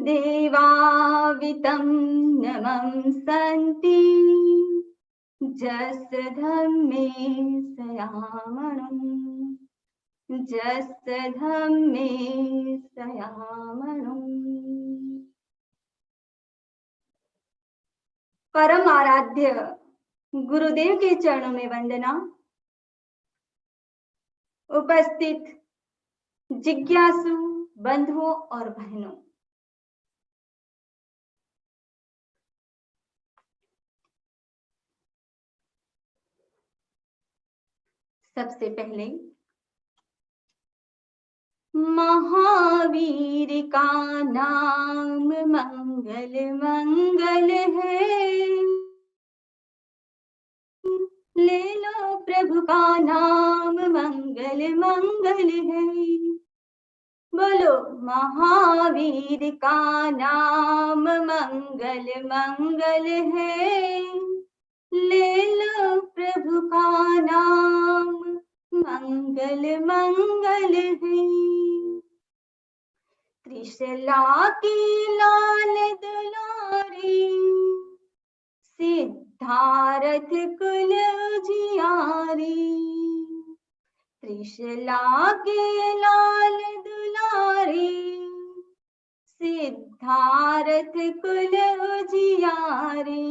देवावितं नमंसन्ति जसधम्मे सयामणुं जसधम्मे सयामणुं। परम आराध्य गुरुदेव के चरणों में वंदना। उपस्थित जिज्ञासु बंधुओं और बहनों, सबसे पहले महावीर का नाम मंगल मंगल है, ले लो प्रभु का नाम मंगल मंगल है। बोलो महावीर का नाम मंगल मंगल है, ले लो प्रभु का नाम मंगल मंगल है। त्रिशला की लाल दुलारी, सिद्धार्थ कुल उजियारी। त्रिशला के लाल दुलारी, सिद्धार्थ कुल उजियारी।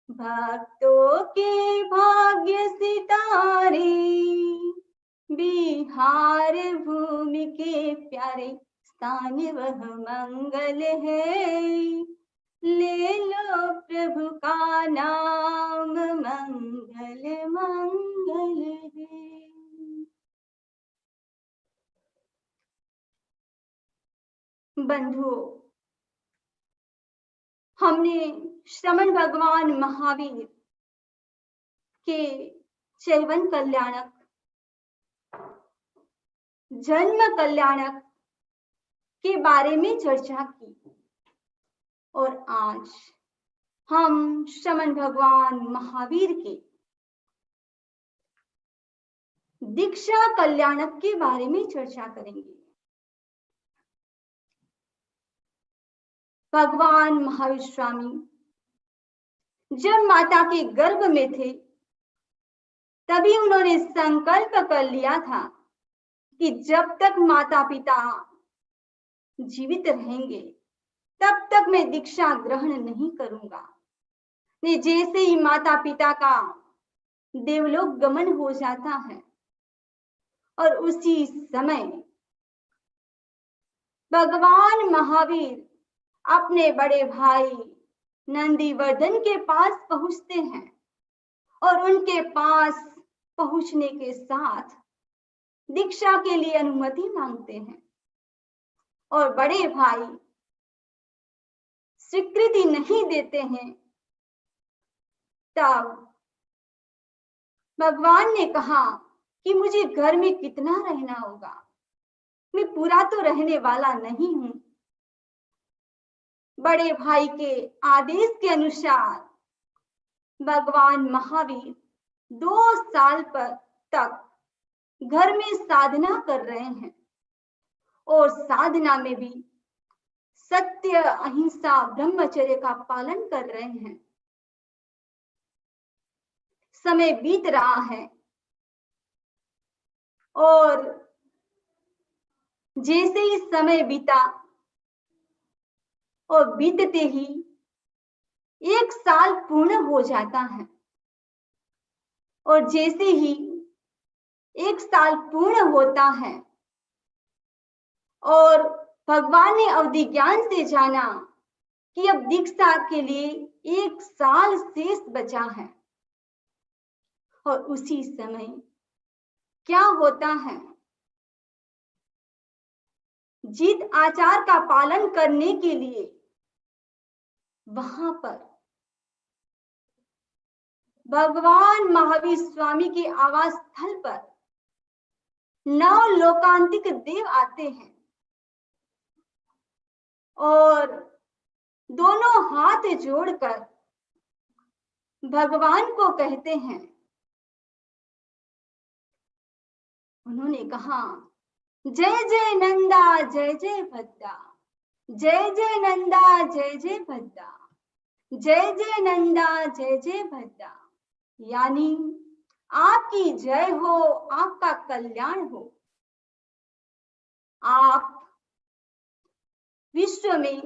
भक्तों के भाग्य सितारे, बिहार भूमि के प्यारे स्थान वह मंगल है। ले लो प्रभु का नाम मंगल मंगल है। बंधुओं, हमने श्रमण भगवान महावीर के चैवन कल्याणक, जन्म कल्याणक के बारे में चर्चा की और आज हम श्रमण भगवान महावीर के दीक्षा कल्याणक के बारे में चर्चा करेंगे। भगवान महावीर स्वामी जब माता के गर्भ में थे, तभी उन्होंने संकल्प कर लिया था कि जब तक माता पिता जीवित रहेंगे तब तक मैं दीक्षा ग्रहण नहीं करूंगा। जैसे ही माता पिता का देवलोक गमन हो जाता है और उसी समय भगवान महावीर अपने बड़े भाई नंदीवर्धन के पास पहुंचते हैं और उनके पास पहुंचने के साथ दीक्षा के लिए अनुमति मांगते हैं और बड़े भाई स्वीकृति नहीं देते हैं। तब भगवान ने कहा कि मुझे घर में कितना रहना होगा, मैं पूरा तो रहने वाला नहीं हूं। बड़े भाई के आदेश के अनुसार भगवान महावीर 2 साल तक घर में साधना कर रहे हैं और साधना में भी सत्य, अहिंसा, ब्रह्मचर्य का पालन कर रहे हैं। समय बीत रहा है और जैसे ही समय बीता और बीतते ही 1 साल पूर्ण हो जाता है और जैसे ही 1 साल पूर्ण होता है और भगवान ने अवधि ज्ञान से जाना कि अब दीक्षा के लिए 1 साल शेष बचा है और उसी समय क्या होता है, जीत आचार का पालन करने के लिए वहां पर भगवान महावीर स्वामी के आवास स्थल पर 9 लोकांतिक देव आते हैं और दोनों हाथ जोड़कर भगवान को कहते हैं। उन्होंने कहा, जय जय नंदा, जय जय भद्दा, जय जय नंदा जय जय भद्दा, जय जय नंदा जय जय भद्दा। यानी आपकी जय हो, आपका कल्याण हो, आप विश्व में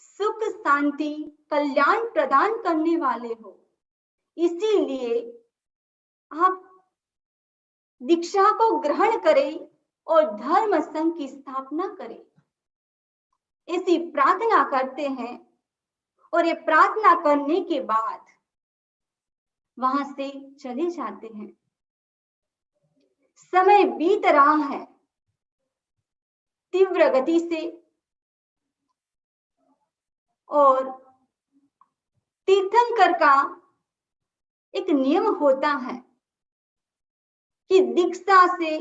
सुख शांति कल्याण प्रदान करने वाले हो। इसीलिए आप दीक्षा को ग्रहण करें और धर्म संघ की स्थापना करें, ऐसी प्रार्थना करते हैं। और ये प्रार्थना करने के बाद वहां से चले जाते हैं। समय बीत रहा है तीव्र गति से, और तीर्थंकर का एक नियम होता है कि दीक्षा से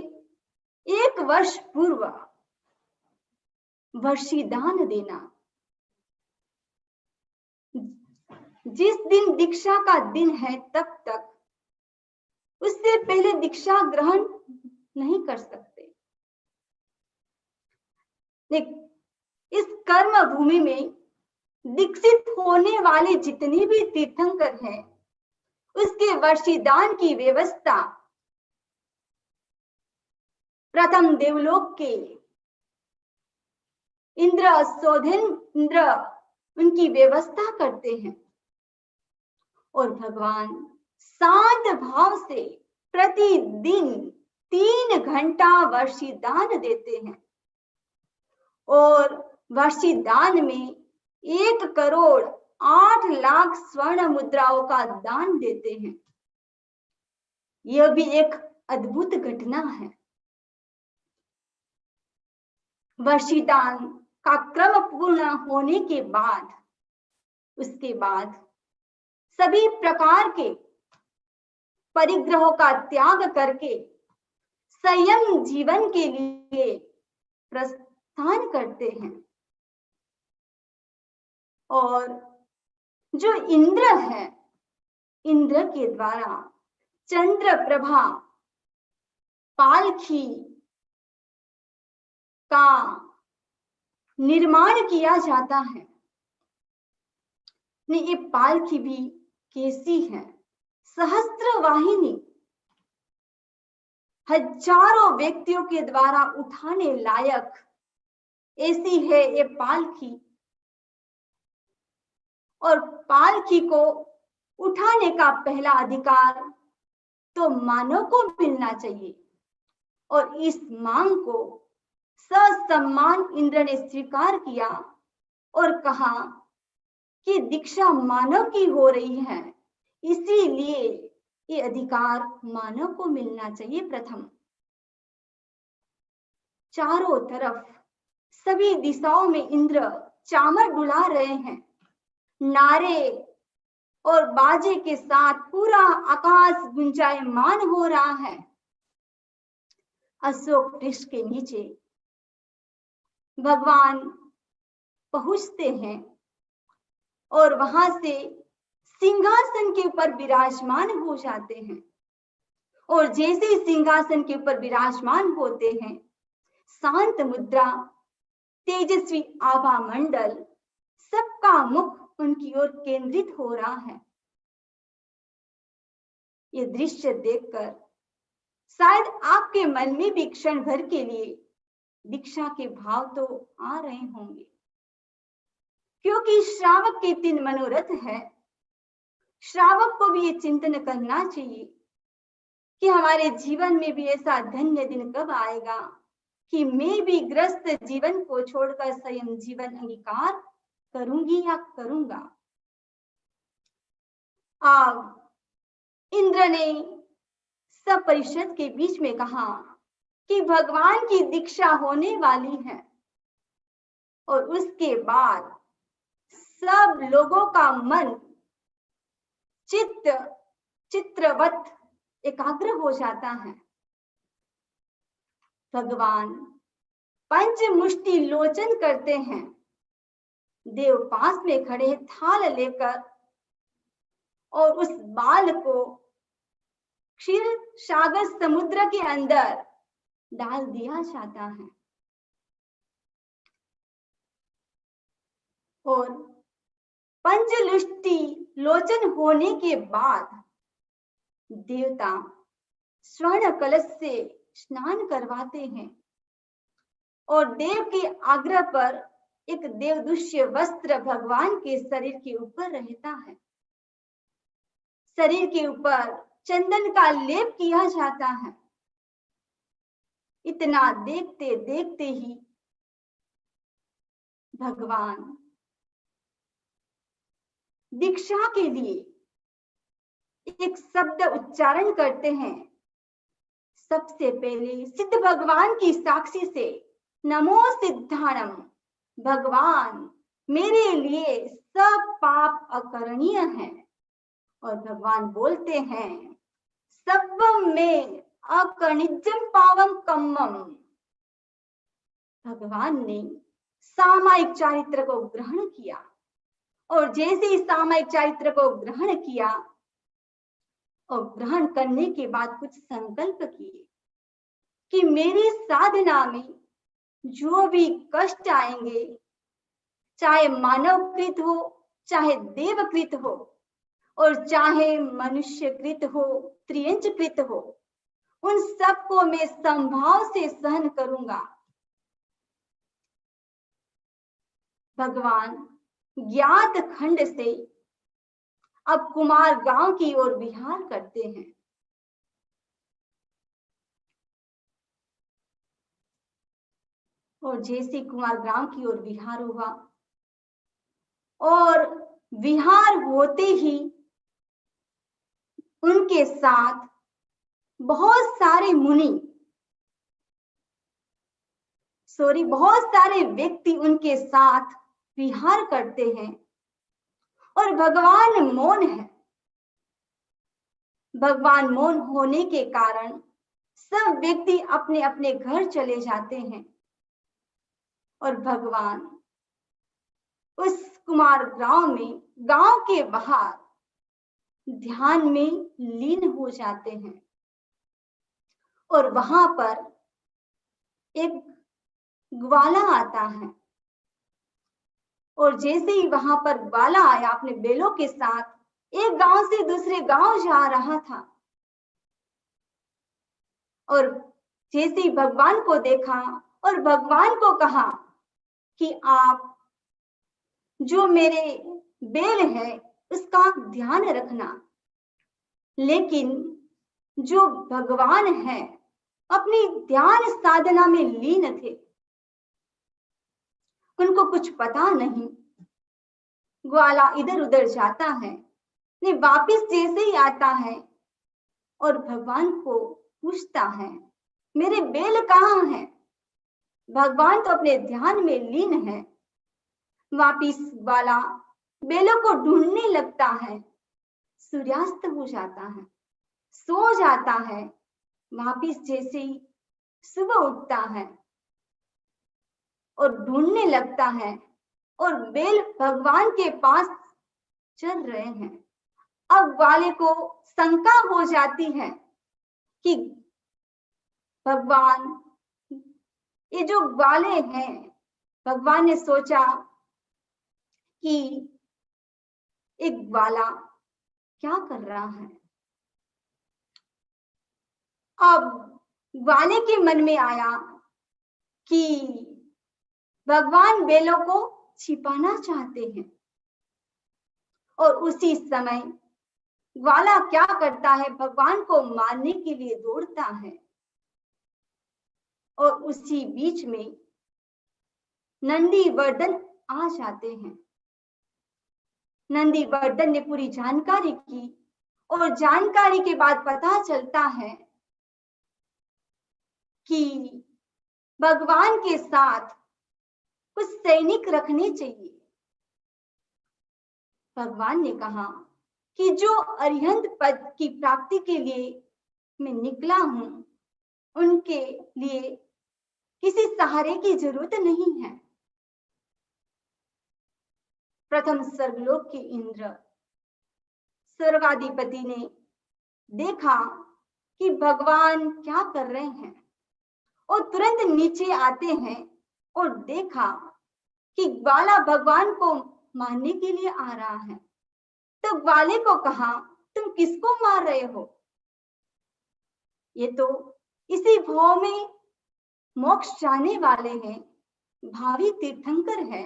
1 वर्ष पूर्व वर्षीदान देना। जिस दिन दीक्षा का दिन है तब तक उससे पहले दीक्षा ग्रहण नहीं कर सकते। इस कर्म भूमि में दीक्षित होने वाले जितने भी तीर्थंकर हैं, उसके वर्षीदान की व्यवस्था प्रथम देवलोक के इंद्र सौधेंद्र उनकी व्यवस्था करते हैं। और भगवान शांत भाव से प्रतिदिन 3 घंटा वर्षीदान देते हैं। और वर्षीदान में 1 करोड़ 8 लाख स्वर्ण मुद्राओं का दान देते हैं। यह भी एक अद्भुत घटना है। वर्षीदान का क्रम पूर्ण होने के बाद उसके बाद सभी प्रकार के परिग्रहों का त्याग करके संयम जीवन के लिए प्रस्थान करते हैं। और जो इंद्र है, इंद्र के द्वारा चंद्र प्रभा पालखी का निर्माण किया जाता है। ये पालखी भी कैसी है? सहस्त्र वाहिनी, हजारों व्यक्तियों के द्वारा उठाने लायक ऐसी है ये पालखी। और पालखी को उठाने का पहला अधिकार तो मानव को मिलना चाहिए। और इस मांग को ससम्मान इंद्र ने स्वीकार किया और कहा कि दीक्षा मानव की हो रही है, इसीलिए ये अधिकार मानव को मिलना चाहिए प्रथम। चारों तरफ सभी दिशाओं में इंद्र चामर डुला रहे हैं। नारे और बाजे के साथ पूरा आकाश गुंजायमान हो रहा है। अशोक वृक्ष के नीचे भगवान पहुंचते हैं और वहां से सिंहासन के ऊपर विराजमान हो जाते हैं। और जैसे ही सिंहासन के ऊपर विराजमान होते हैं, शांत मुद्रा, तेजस्वी आभा मंडल, सबका मुख उनकी ओर केंद्रित हो रहा है। ये दृश्य देखकर शायद आपके मन में भी क्षण भर के लिए दीक्षा के भाव तो आ रहे होंगे, क्योंकि श्रावक के 3 मनोरथ है। श्रावक को भी ये चिंतन करना चाहिए कि हमारे जीवन में भी ऐसा धन्य दिन कब आएगा कि मैं भी ग्रस्त जीवन को छोड़कर संयम जीवन अंगीकार करूंगी या करूंगा। अब इंद्र ने सब परिषद के बीच में कहा कि भगवान की दीक्षा होने वाली है। और उसके बाद सब लोगों का मन चित्रवत एकाग्र हो जाता है। भगवान पंचमुष्टि लोचन करते हैं। देव पास में खड़े थाल लेकर और उस बाल को क्षीर सागर समुद्र के अंदर डाल दिया जाता है। और पंचलुष्टि लोचन होने के बाद देवता स्वर्ण कलश से स्नान करवाते हैं और देव के आग्रह पर एक देवदुष्य वस्त्र भगवान के शरीर के ऊपर रहता है। शरीर के ऊपर चंदन का लेप किया जाता है। इतना देखते देखते ही भगवान दीक्षा के लिए एक शब्द उच्चारण करते हैं। सबसे पहले सिद्ध भगवान की साक्षी से नमो सिद्धाणम, भगवान मेरे लिए सब पाप अकरणीय है। और भगवान बोलते हैं सब्बम में अकणिजम पावम कम्मम। भगवान ने सामायिक चारित्र को ग्रहण किया और जैसे ही सामायिक चारित्र को ग्रहण किया और ग्रहण करने के बाद कुछ संकल्प किए कि मेरी साधना में जो भी कष्ट आएंगे, चाहे मानवकृत हो, चाहे देवकृत हो और चाहे मनुष्यकृत हो, त्रियंचकृत हो, उन सबको मैं संभाव से सहन करूंगा। भगवान ज्ञात खंड से अब कुमार गांव की ओर विहार करते हैं। और जैसे कुमार गांव की ओर विहार हुआ और विहार होते ही उनके साथ बहुत सारे व्यक्ति उनके साथ विहार करते हैं और भगवान मौन है। भगवान मौन होने के कारण सब व्यक्ति अपने अपने घर चले जाते हैं और भगवान उस कुमार गांव में, गांव के बाहर ध्यान में लीन हो जाते हैं। और वहां पर एक ग्वाला आता है और जैसे ही वहां पर ग्वाला आया अपने बैलों के साथ, एक गांव से दूसरे गांव जा रहा था और जैसे ही भगवान को देखा और भगवान को कहा कि आप जो मेरे बैल है उसका ध्यान रखना। लेकिन जो भगवान है अपनी ध्यान साधना में लीन थे, उनको कुछ पता नहीं। ग्वाला इधर उधर जाता है, नहीं वापिस जैसे ही आता है और भगवान को पूछता है मेरे बैल कहाँ है। भगवान तो अपने ध्यान में लीन है। वापिस ग्वाला बैलों को ढूंढने लगता है। सूर्यास्त हो जाता है, सो जाता है। वापिस जैसे ही सुबह उठता है और ढूंढने लगता है और बैल भगवान के पास चल रहे हैं। अब ग्वाले को शंका हो जाती है कि भगवान, ये जो ग्वाले हैं, भगवान ने सोचा कि एक ग्वाला क्या कर रहा है। अब ग्वाले के मन में आया कि भगवान बैलों को छिपाना चाहते हैं और उसी समय ग्वाला क्या करता है, भगवान को मारने के लिए दौड़ता है। और उसी बीच में नंदीवर्धन आ जाते हैं। नंदीवर्धन ने पूरी जानकारी की और जानकारी के बाद पता चलता है कि भगवान के साथ कुछ सैनिक रखने चाहिए। भगवान ने कहा कि जो अरिहंत पद की प्राप्ति के लिए मैं निकला हूं, उनके लिए किसी सहारे की जरूरत नहीं है। प्रथम स्वर्गलोक के इंद्र स्वर्गाधिपति ने देखा कि भगवान क्या कर रहे हैं और तुरंत नीचे आते हैं और देखा कि ग्वाला भगवान को मारने के लिए आ रहा है। तो ग्वाले को कहा, तुम किसको मार रहे हो? ये तो इसी भाव में मोक्ष जाने वाले हैं, भावी तीर्थंकर है,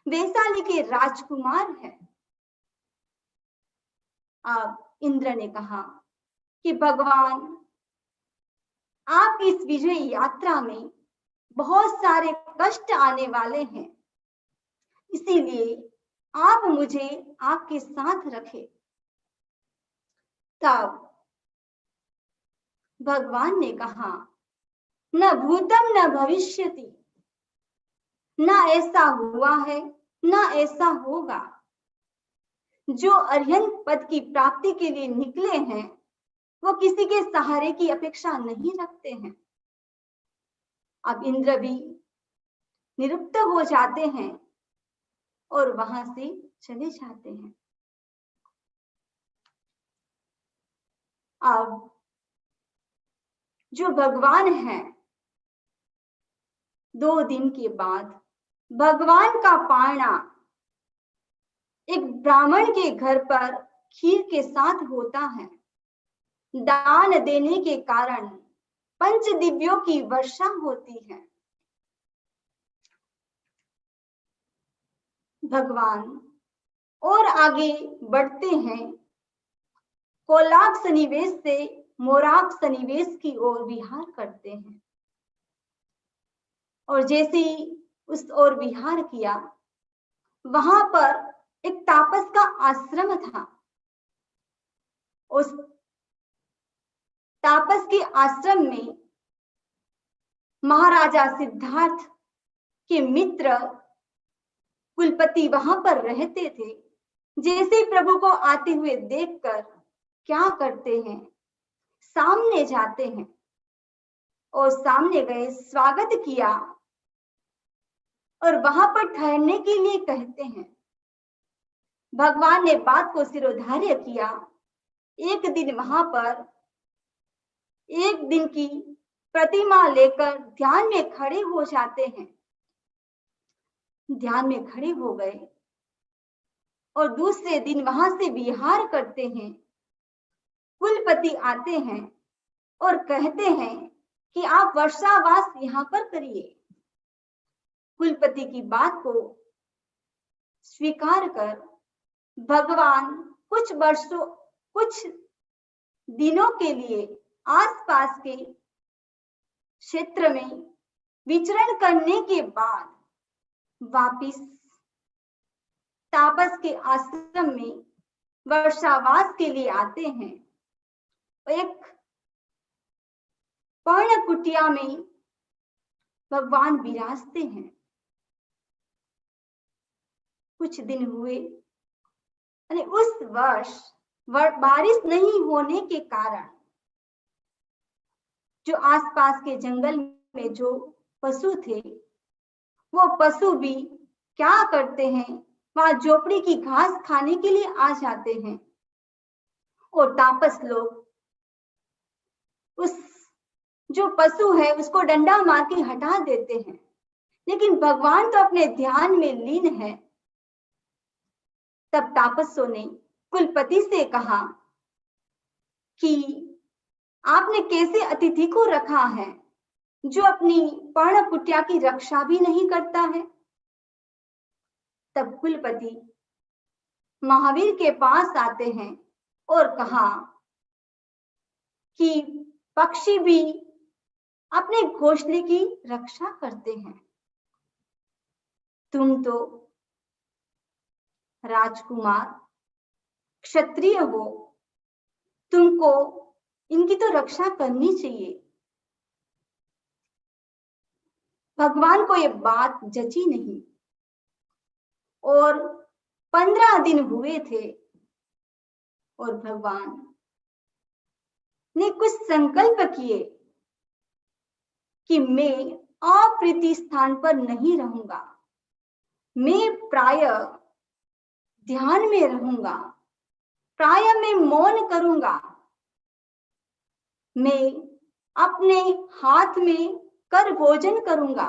वैशाली के राजकुमार है। अब इंद्र ने कहा कि भगवान, आप इस विजय यात्रा में बहुत सारे कष्ट आने वाले हैं, इसीलिए आप मुझे आपके साथ रखें। तब भगवान ने कहा, न भूतम न भविष्यति, न ऐसा हुआ है न ऐसा होगा। जो अरिहंत पद की प्राप्ति के लिए निकले हैं वो किसी के सहारे की अपेक्षा नहीं रखते हैं। अब इंद्र भी निरुक्त हो जाते हैं और वहां से चले जाते हैं। अब जो भगवान है, 2 दिन के बाद भगवान का पारना एक ब्राह्मण के घर पर खीर के साथ होता है। दान देने के कारण पंच दिव्यों की वर्षा होती है। भगवान और आगे बढ़ते हैं, कोलाग सन्निवेश से मोराग सन्निवेश की ओर विहार करते हैं। और जैसे ही उस ओर विहार किया, वहां पर एक तापस का आश्रम था। उस तापस के आश्रम में महाराजा सिद्धार्थ के मित्र कुलपति वहां पर रहते थे। जैसे प्रभु को आते हुए देखकर क्या करते हैं, सामने जाते हैं और सामने गए, स्वागत किया और वहां पर ठहरने के लिए कहते हैं। भगवान ने बात को सिरोधार्य किया। एक दिन वहां पर 1 दिन की प्रतिमा लेकर ध्यान में खड़े हो जाते हैं। ध्यान में खड़े हो गए और दूसरे दिन वहां से विहार करते हैं। कुलपति आते हैं और कहते हैं कि आप वर्षावास यहाँ पर करिए। कुलपति की बात को स्वीकार कर भगवान कुछ दिनों के लिए आसपास के क्षेत्र में विचरण करने के बाद वापिस तापस के आश्रम में वर्षावास के लिए आते हैं। एक पर्ण कुटिया में भगवान विराजते हैं। कुछ दिन हुए, उस वर्ष बारिश नहीं होने के कारण जो आसपास के जंगल में जो पशु थे, वो पशु भी क्या करते हैं, वहां झोपड़ी की घास खाने के लिए आ जाते हैं और तापस लोग उस जो पशु है उसको डंडा मार के हटा देते हैं। लेकिन भगवान तो अपने ध्यान में लीन है। तब तापसों ने कुलपति से कहा कि आपने कैसे अतिथि को रखा है जो अपनी पर्ण कुटिया की रक्षा भी नहीं करता है। तब कुलपति महावीर के पास आते हैं और कहा कि पक्षी भी अपने घोंसले की रक्षा करते हैं, तुम तो राजकुमार क्षत्रिय हो, तुमको इनकी तो रक्षा करनी चाहिए। भगवान को ये बात जची नहीं और 15 दिन हुए थे और भगवान ने कुछ संकल्प किए कि मैं अप्रीति स्थान पर नहीं रहूंगा, मैं प्राय ध्यान में रहूंगा, प्राय मैं मौन करूंगा, मैं अपने हाथ में कर भोजन करूंगा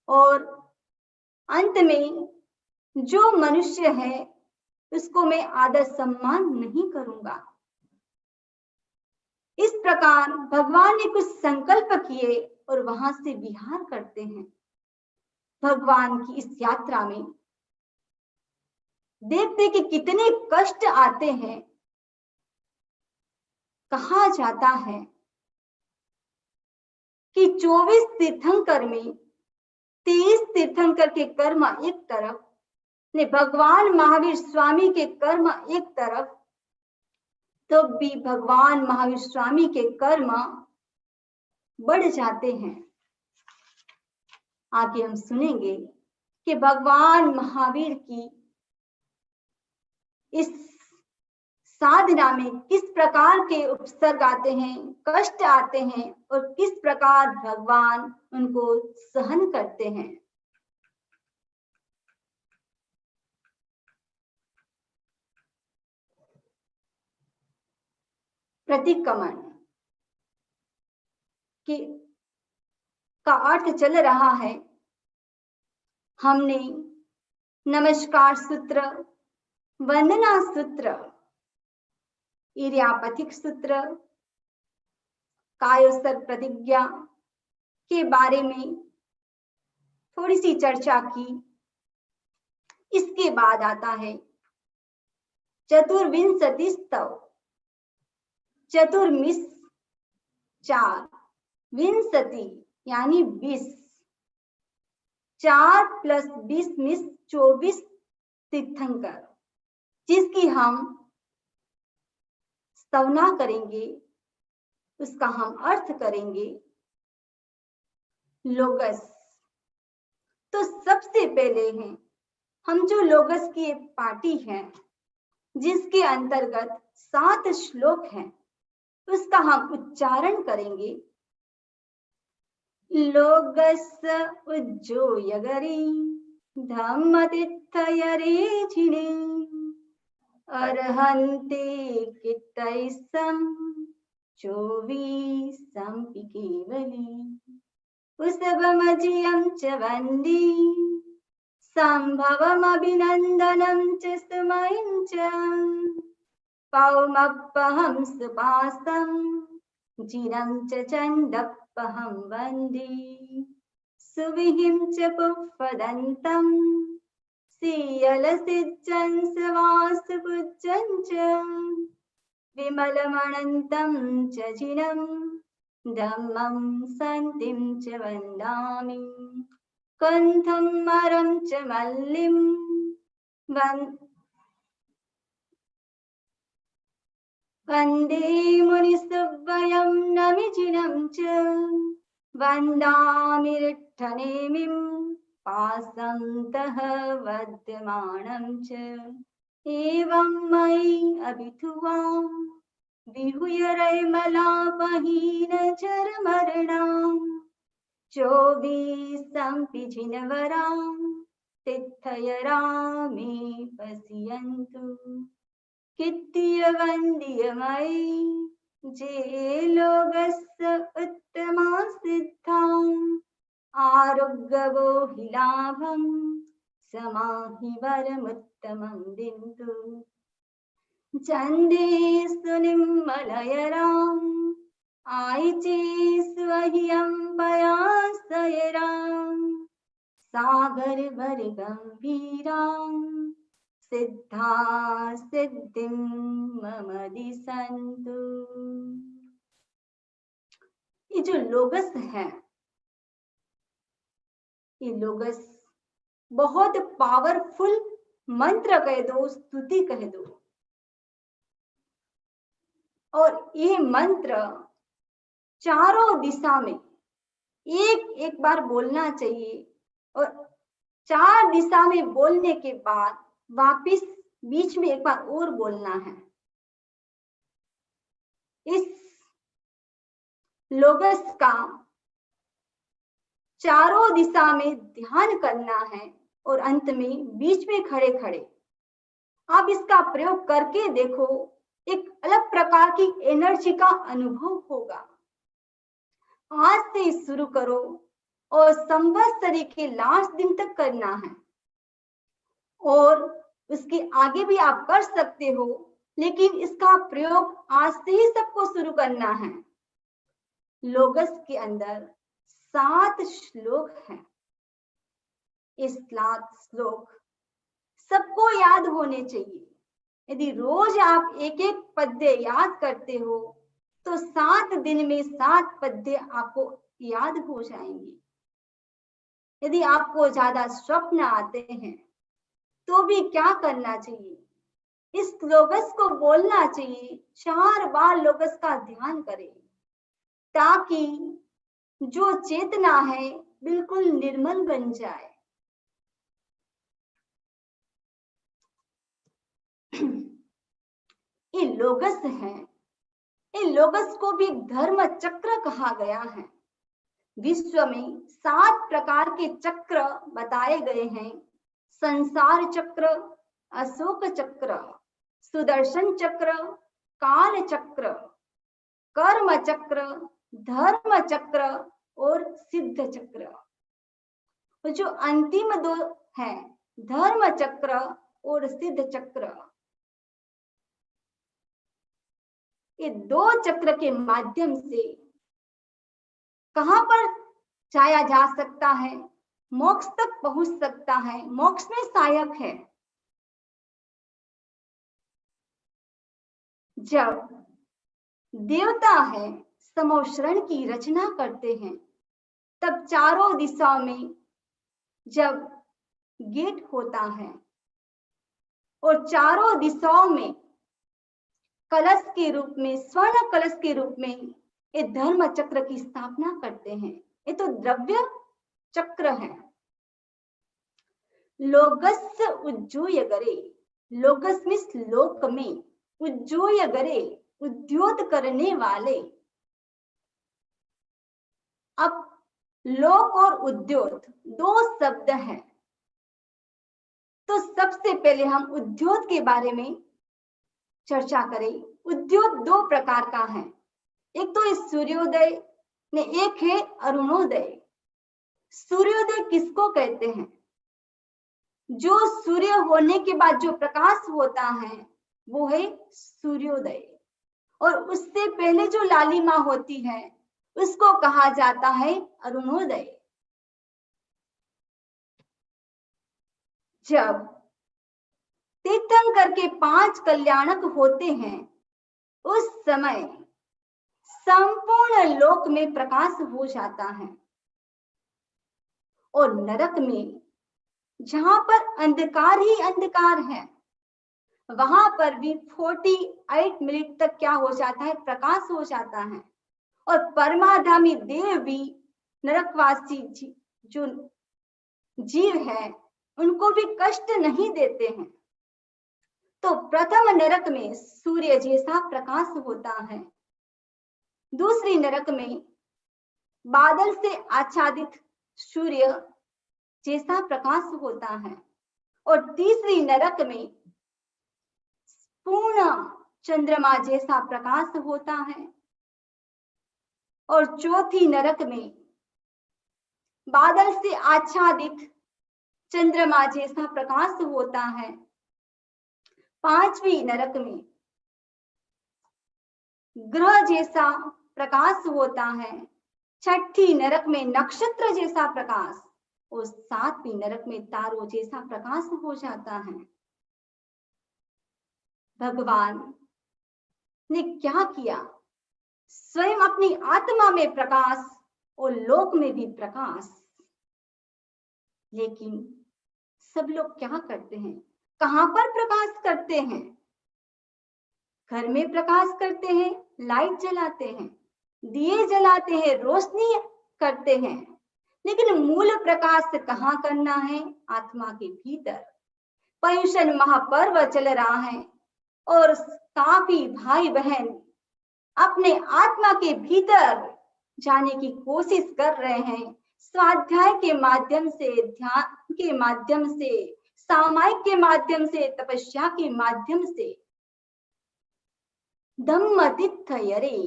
और अंत में जो मनुष्य है उसको मैं आदर सम्मान नहीं करूंगा। इस प्रकार भगवान ने कुछ संकल्प किए और वहां से विहार करते हैं। भगवान की इस यात्रा में देखते कि कितने कष्ट आते हैं। कहा जाता है कि 24 तीर्थंकर में 23 तीर्थंकर के कर्म एक तरफ ने भगवान महावीर स्वामी के कर्म एक तरफ, तो भी भगवान महावीर स्वामी के कर्म बढ़ जाते हैं। आगे हम सुनेंगे कि भगवान महावीर की इस साधना में किस प्रकार के उपसर्ग आते हैं, कष्ट आते हैं और किस प्रकार भगवान उनको सहन करते हैं। प्रतिक्रमण का अर्थ चल रहा है, हमने नमस्कार सूत्र, वंदना सूत्र, इर्यापथिक सूत्र, कायोत्सर्ग प्रतिज्ञा के बारे में थोड़ी सी चर्चा की। इसके बाद आता है चतुर्विंशति स्तव, चतुर्मिस 4, विंशति यानी 20, 4 + 20 मिस 24 तीर्थंकर, जिसकी हम स्तवना करेंगे, उसका हम अर्थ करेंगे। लोगस, तो सबसे पहले हैं हम जो लोगस की एक पार्टी है जिसके अंतर्गत 7 श्लोक हैं, उसका हम उच्चारण करेंगे। लोगस उज्जोयगरी धम्मतिथयरेचिने अर्हन्ते कित्तैसं 24 केवली उसभमजियं च वन्दी संभवमभिनन्दनं च सुमयं च पौमप्पहं सुपासं जिनं च चण्डप्पहं वन्दे सुविहिं च पुष्पदन्तं सीयलसिज्जं सवासपुज्जं च विमलमनन्तं च जिनं धम्मं सन्तिं च वन्दामि कन्थं मरं च मल्लिं वन्दे मुनिसुव्वयं नमिजिनं च वन्दामि रिट्ठनेमिं पासन्तः वद्यमानं च एवं मयि अभिथुवां विहूय रैमलापहीनचरमरणां 24 जिनवरां तिथयरा मे पश्यन्तु कित्तियवन्द्यमयि जे लोगस्य उत्तमा सिद्धां आरोग्यवो हि लाभं समाहि वरमुत्तमं दिन्तु चन्देषु निम्मलयरां आयिचेषु अह्यम्बयासयरां सागरभरगम्भीरां सिद्धा सिद्धिं मम दिशन्तु। ये जो लोगस है, ये लोगस बहुत पावरफुल मंत्र कह दो, स्तुति कह दो, और ये मंत्र चारों दिशा में एक बार बोलना चाहिए और 4 दिशा में बोलने के बाद वापिस बीच में एक बार और बोलना है। इस लोगस का चारों दिशा में ध्यान करना है और अंत में बीच में खड़े खड़े आप इसका प्रयोग करके देखो, एक अलग प्रकार की एनर्जी का अनुभव होगा। आज से शुरू करो और संवत्सरी के लास्ट दिन तक करना है। और उसके आगे भी आप कर सकते हो, लेकिन इसका प्रयोग आज से ही सबको शुरू करना है। लोगस के अंदर 7 श्लोक हैं। इस 7 श्लोक सबको याद होने चाहिए। यदि रोज आप एक एक पद्य याद करते हो तो 7 दिन में 7 पद्य आपको याद हो जाएंगे। यदि आपको ज्यादा स्वप्न आते हैं तो भी क्या करना चाहिए, इस लोगस को बोलना चाहिए। 4 बार लोगस का ध्यान करें ताकि जो चेतना है बिल्कुल निर्मल बन जाए। ये लोगस है, ये लोगस को भी धर्म चक्र कहा गया है। विश्व में 7 प्रकार के चक्र बताए गए हैं। संसार चक्र, अशोक चक्र, सुदर्शन चक्र, काल चक्र, कर्म चक्र, धर्म चक्र और सिद्ध चक्र। जो अंतिम 2 है, धर्म चक्र और सिद्ध चक्र, ये 2 चक्र के माध्यम से कहां पर जाया जा सकता है, मोक्ष तक पहुंच सकता है, मोक्ष में सहायक है। जब देवता है समोशरण की रचना करते हैं, तब चारों दिशाओं में जब गेट होता है और चारों दिशाओं में कलश के रूप में, स्वर्ण कलश के रूप में ये धर्म चक्र की स्थापना करते हैं। ये तो द्रव्य चक्र है। लोगस उज्जूय गरे, लोगस मीन्स लोक में, उज्जूय गरे उद्योत करने वाले। अब लोक और उद्योत 2 शब्द हैं, तो सबसे पहले हम उद्योत के बारे में चर्चा करें। उद्योत 2 प्रकार का है, एक तो इस सूर्योदय ने, एक है अरुणोदय। सूर्योदय किसको कहते हैं? जो सूर्य होने के बाद जो प्रकाश होता है वो है सूर्योदय, और उससे पहले जो लालिमा होती है उसको कहा जाता है अरुणोदय। जब तीर्थंकर के 5 कल्याणक होते हैं, उस समय संपूर्ण लोक में प्रकाश हो जाता है, और नरक में जहां पर अंधकार ही अंधकार है, वहां पर भी 48 मिनट तक क्या हो जाता है, प्रकाश हो जाता है। और परमाधामी देव भी नरकवासी जो जीव है उनको भी कष्ट नहीं देते हैं। तो प्रथम नरक में सूर्य जैसा प्रकाश होता है, दूसरी नरक में बादल से आच्छादित सूर्य जैसा प्रकाश होता है, और तीसरी नरक में पूर्ण चंद्रमा जैसा प्रकाश होता है, और चौथी नरक में बादल से आच्छादित चंद्रमा जैसा प्रकाश होता है, पांचवी नरक में ग्रह जैसा प्रकाश होता है, छठी नरक में नक्षत्र जैसा प्रकाश, और 7वीं नरक में तारों जैसा प्रकाश हो जाता है। भगवान ने क्या किया? स्वयं अपनी आत्मा में प्रकाश और लोक में भी प्रकाश। लेकिन सब लोग क्या करते हैं, कहां पर प्रकाश करते हैं? घर में प्रकाश करते हैं, लाइट जलाते हैं, दिए जलाते हैं, रोशनी करते हैं, लेकिन मूल प्रकाश कहां करना है? आत्मा के भीतर। पर्युषण महापर्व चल रहा है और काफी भाई बहन अपने आत्मा के भीतर जाने की कोशिश कर रहे हैं, स्वाध्याय के माध्यम से, ध्यान के माध्यम से, सामायिक के माध्यम से, तपस्या के माध्यम से। धम्म तीर्थयरे,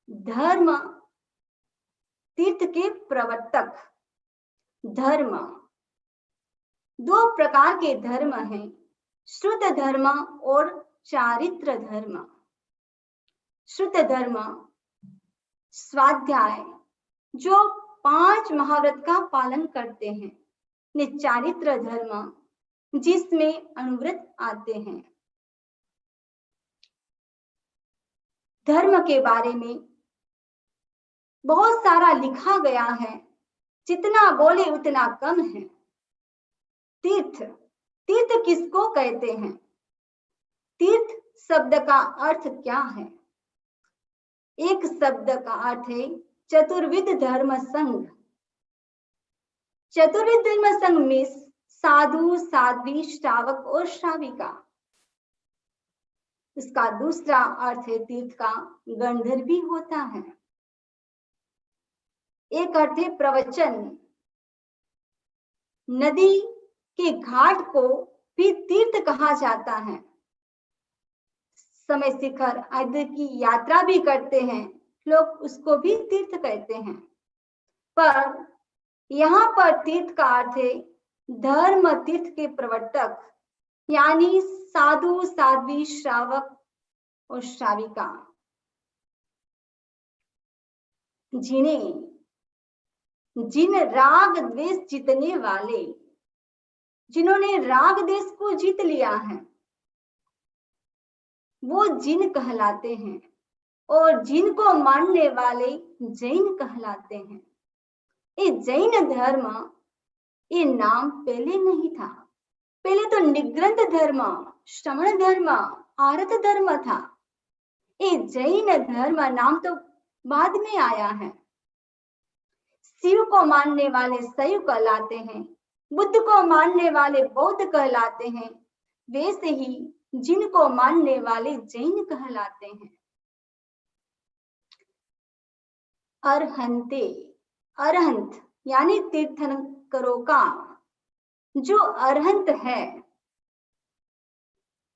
धर्म तीर्थ के प्रवर्तक, धर्म दो प्रकार के धर्म हैं, श्रुत धर्म और चारित्र धर्म। श्रुत धर्म स्वाध्याय जो 5 महाव्रत का पालन करते हैं, ने चारित्र धर्म जिसमें अनुव्रत आते हैं। धर्म के बारे में बहुत सारा लिखा गया है, जितना बोले उतना कम है। तीर्थ, तीर्थ किसको कहते हैं? तीर्थ शब्द का अर्थ क्या है? एक शब्द का अर्थ है चतुर्विध धर्म संघ। चतुर्विध धर्म संघ में साधु, साध्वी, श्रावक और श्राविका। इसका दूसरा अर्थ है तीर्थ का गंधर्व भी होता है। एक अर्थ है प्रवचन। नदी के घाट को भी तीर्थ कहा जाता है। समय शिखर आदि की यात्रा भी करते हैं लोग, उसको भी तीर्थ कहते हैं। पर यहाँ पर तीर्थ का अर्थ है धर्म तीर्थ के प्रवर्तक, यानी साधु, साध्वी, श्रावक और श्राविका, जिन राग द्वेष जीतने वाले, जिन्होंने राग द्वेष को जीत लिया है, वो जिन कहलाते हैं। और जिन को मानने वाले जैन कहलाते हैं। ये जैन धर्म, ये नाम पहले नहीं था। पहले तो निग्रंथ धर्म, श्रमण धर्म, आरत धर्म था। ये जैन धर्म नाम तो बाद में आया है। शिव को मानने वाले शैव कहलाते हैं, बुद्ध को मानने वाले बौद्ध कहलाते हैं, वैसे ही जिनको मानने वाले जैन कहलाते हैं। अरहंते, अरहंत यानी तीर्थंकरों का, जो अरहंत है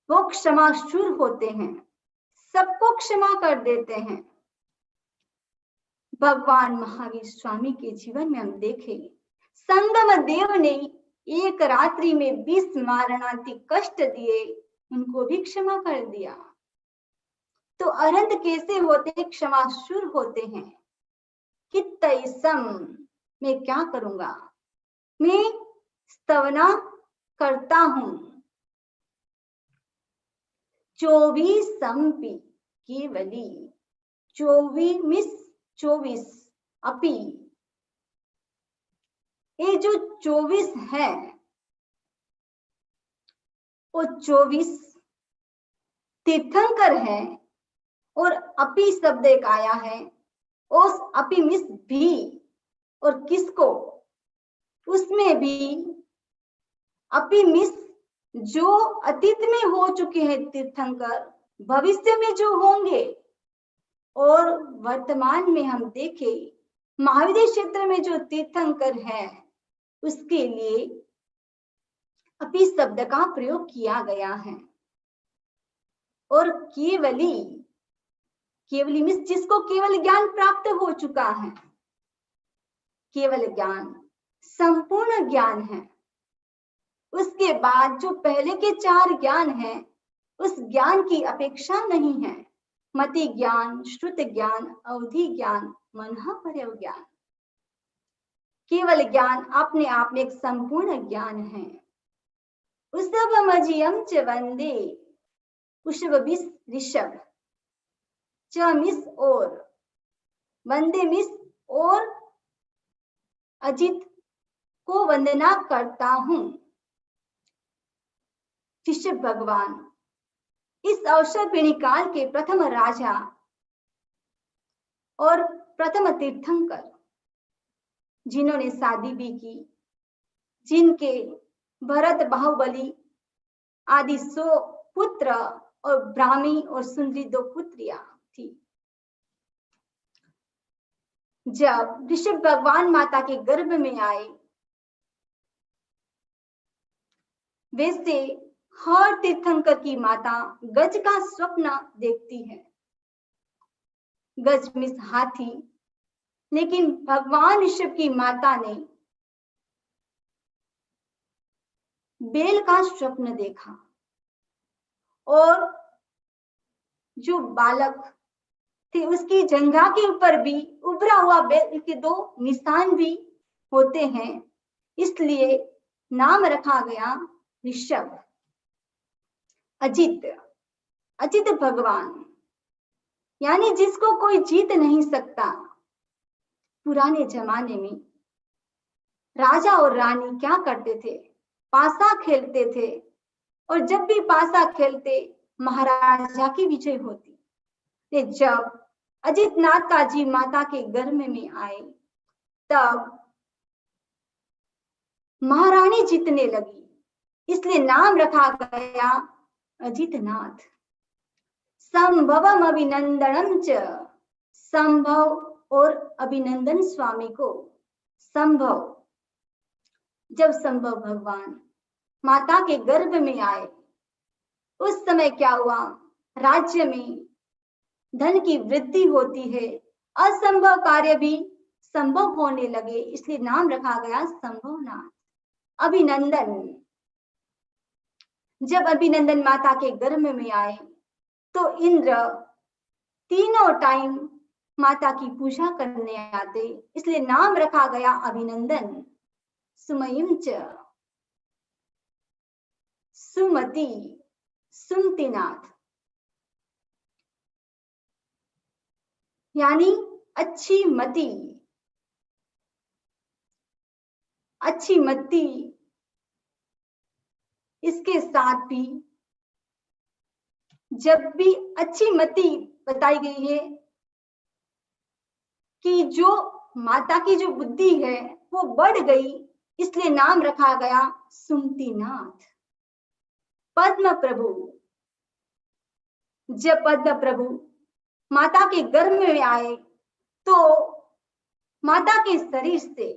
वो क्षमाशूर होते हैं, सबको क्षमा कर देते हैं। भगवान महावीर स्वामी के जीवन में हम देखें, संगम देव ने एक रात्रि में 20 मारणांतिक कष्ट दिए, उनको भी क्षमा कर दिया। तो अरहंत कैसे होते? क्षमाशूर होते हैं। कित्तैसम, मैं क्या करूंगा, मैं स्तवना करता हूं। 24 केवली, 24 अपी, ये जो 24 है वो 24 तीर्थंकर है। और अपी शब्द एक आया है, उस अपी मिस भी, और किसको? उसमें भी अपी मिस जो अतीत में हो चुके हैं तीर्थंकर, भविष्य में जो होंगे, और वर्तमान में हम देखें महाविद्य क्षेत्र में जो तीर्थंकर है उसके लिए अपी शब्द का प्रयोग किया गया है। और केवली, केवली मीन्स जिसको केवल ज्ञान प्राप्त हो चुका है। केवल ज्ञान संपूर्ण ज्ञान है। उसके बाद जो पहले के 4 ज्ञान है, उस ज्ञान की अपेक्षा नहीं है। मति ज्ञान, श्रुत ज्ञान, अवधि ज्ञान, मनः पर्यव ज्ञान। केवल ज्ञान अपने आप में एक संपूर्ण ज्ञान है। उसवमजियम च वंदे, उषवबिस ऋषभ, च मिस और, वंदे मिस और अजित को वंदना करता हूं। ऋषभ भगवान इस अवसर पिणी काल के प्रथम राजा और प्रथम तीर्थंकर, जिन्होंने शादी भी की, जिनके भरत, बाहुबली आदि 100 पुत्र और ब्राह्मी और सुंदरी 2 पुत्रियां थी। जब ऋषभ भगवान माता के गर्भ में आए, वैसे हर तीर्थंकर की माता गज का स्वप्न देखती है। गज मीन्स हाथी, लेकिन भगवान ऋषभ की माता ने बेल का स्वप्न देखा और जो बालक थे उसकी जंघा के ऊपर भी उभरा हुआ बेल के 2 निशान भी होते हैं, इसलिए नाम रखा गया ऋषभ। अजित, अजित भगवान यानी जिसको कोई जीत नहीं सकता। पुराने जमाने में राजा और रानी क्या करते थे, पासा खेलते थे और जब भी पासा खेलते महाराजा की विजय होती। जब अजितनाथ का जी माता के गर्भ में आए तब महारानी जीतने लगी, इसलिए नाम रखा गया अजितनाथ। संभवम अभिनंदनम च, संभव और अभिनंदन स्वामी को। संभव, जब संभव भगवान माता के गर्भ में आए उस समय क्या हुआ, राज्य में धन की वृद्धि होती है, असंभव कार्य भी संभव होने लगे, इसलिए नाम रखा गया संभवनाथ। अभिनंदन, जब अभिनंदन माता के गर्भ में आए तो इंद्र तीनों टाइम माता की पूजा करने आते, इसलिए नाम रखा गया अभिनंदन। सुमयिम च, सुमति, सुमतिनाथ यानी अच्छी मति, अच्छी मति। इसके साथ भी जब भी अच्छी मति बताई गई है कि जो माता की जो बुद्धि है वो बढ़ गई, इसलिए नाम रखा गया सुमतिनाथ। पद्म प्रभु, जब पद्म प्रभु माता के गर्भ में आए तो माता के शरीर से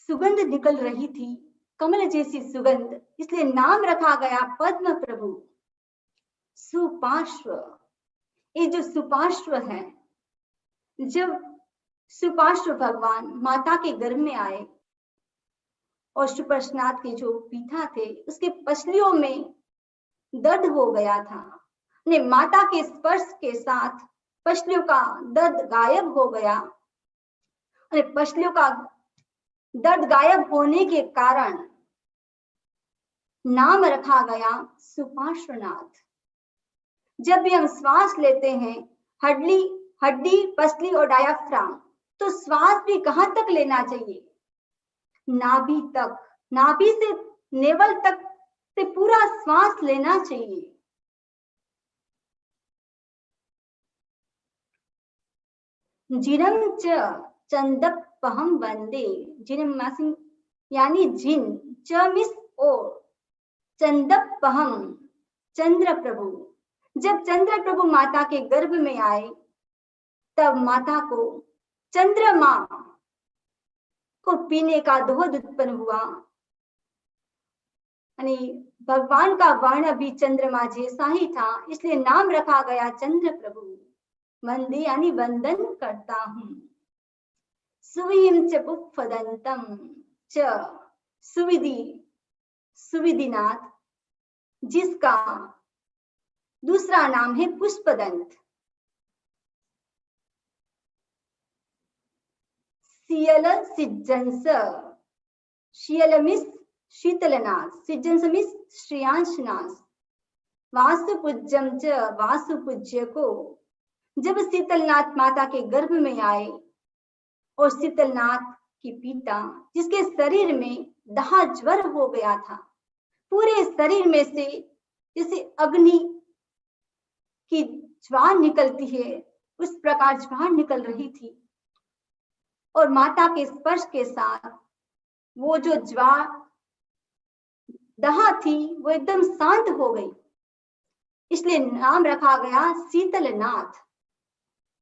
सुगंध निकल रही थी, कमल जैसी सुगंध, इसलिए नाम रखा गया पद्म प्रभु। सुपार्श्व, ये जो सुपार्श्व है, जब सुपार्श्व भगवान माता के गर्भ में आए और सुपर्शनाथ के जो पिता थे उसके पसलियों में दर्द हो गया था, ने माता के स्पर्श के साथ पसलियों का दर्द गायब हो गया। पसलियों का दर्द गायब होने के कारण नाम रखा गया सुपार्श्वनाथ। जब भी हम श्वास लेते हैं, हड्डी, पसली और डायाफ्राम, तो श्वास भी कहां तक लेना चाहिए, नाभि तक, नाभि से नेवल तक से पूरा श्वास लेना चाहिए। जिनम च चंदपहम वंदे, जिनम यानी जिन, च मिस और, चंदपहम चंद्र प्रभु। जब चंद्र प्रभु माता के गर्भ में आए तब माता को चंद्रमा को पीने का दोहद उत्पन्न हुआ, यानी भगवान का वर्ण भी चंद्रमा जैसा ही था, इसलिए नाम रखा गया चंद्र प्रभु। वंदे यानी वंदन करता हूं। सुविहिम च पुष्पदंतम च, सुविधि, सुविधिनाथ, जिसका दूसरा नाम है पुष्पदंत। सियल सिज्जंस, शियलमिस शीतलनाथ, सिज्जंसमिस श्रेयांशनाथ, वासुपूज्यम च वासुपूज्य को। जब शीतलनाथ माता के गर्भ में आए और शीतलनाथ के पिता जिसके शरीर में दहा ज्वर हो गया था, पूरे शरीर में से जैसे अग्नि की ज्वार निकलती है उस प्रकार ज्वार निकल रही थी, और माता के स्पर्श के साथ वो जो ज्वार दहा थी वो एकदम शांत हो गई, इसलिए नाम रखा गया शीतलनाथ।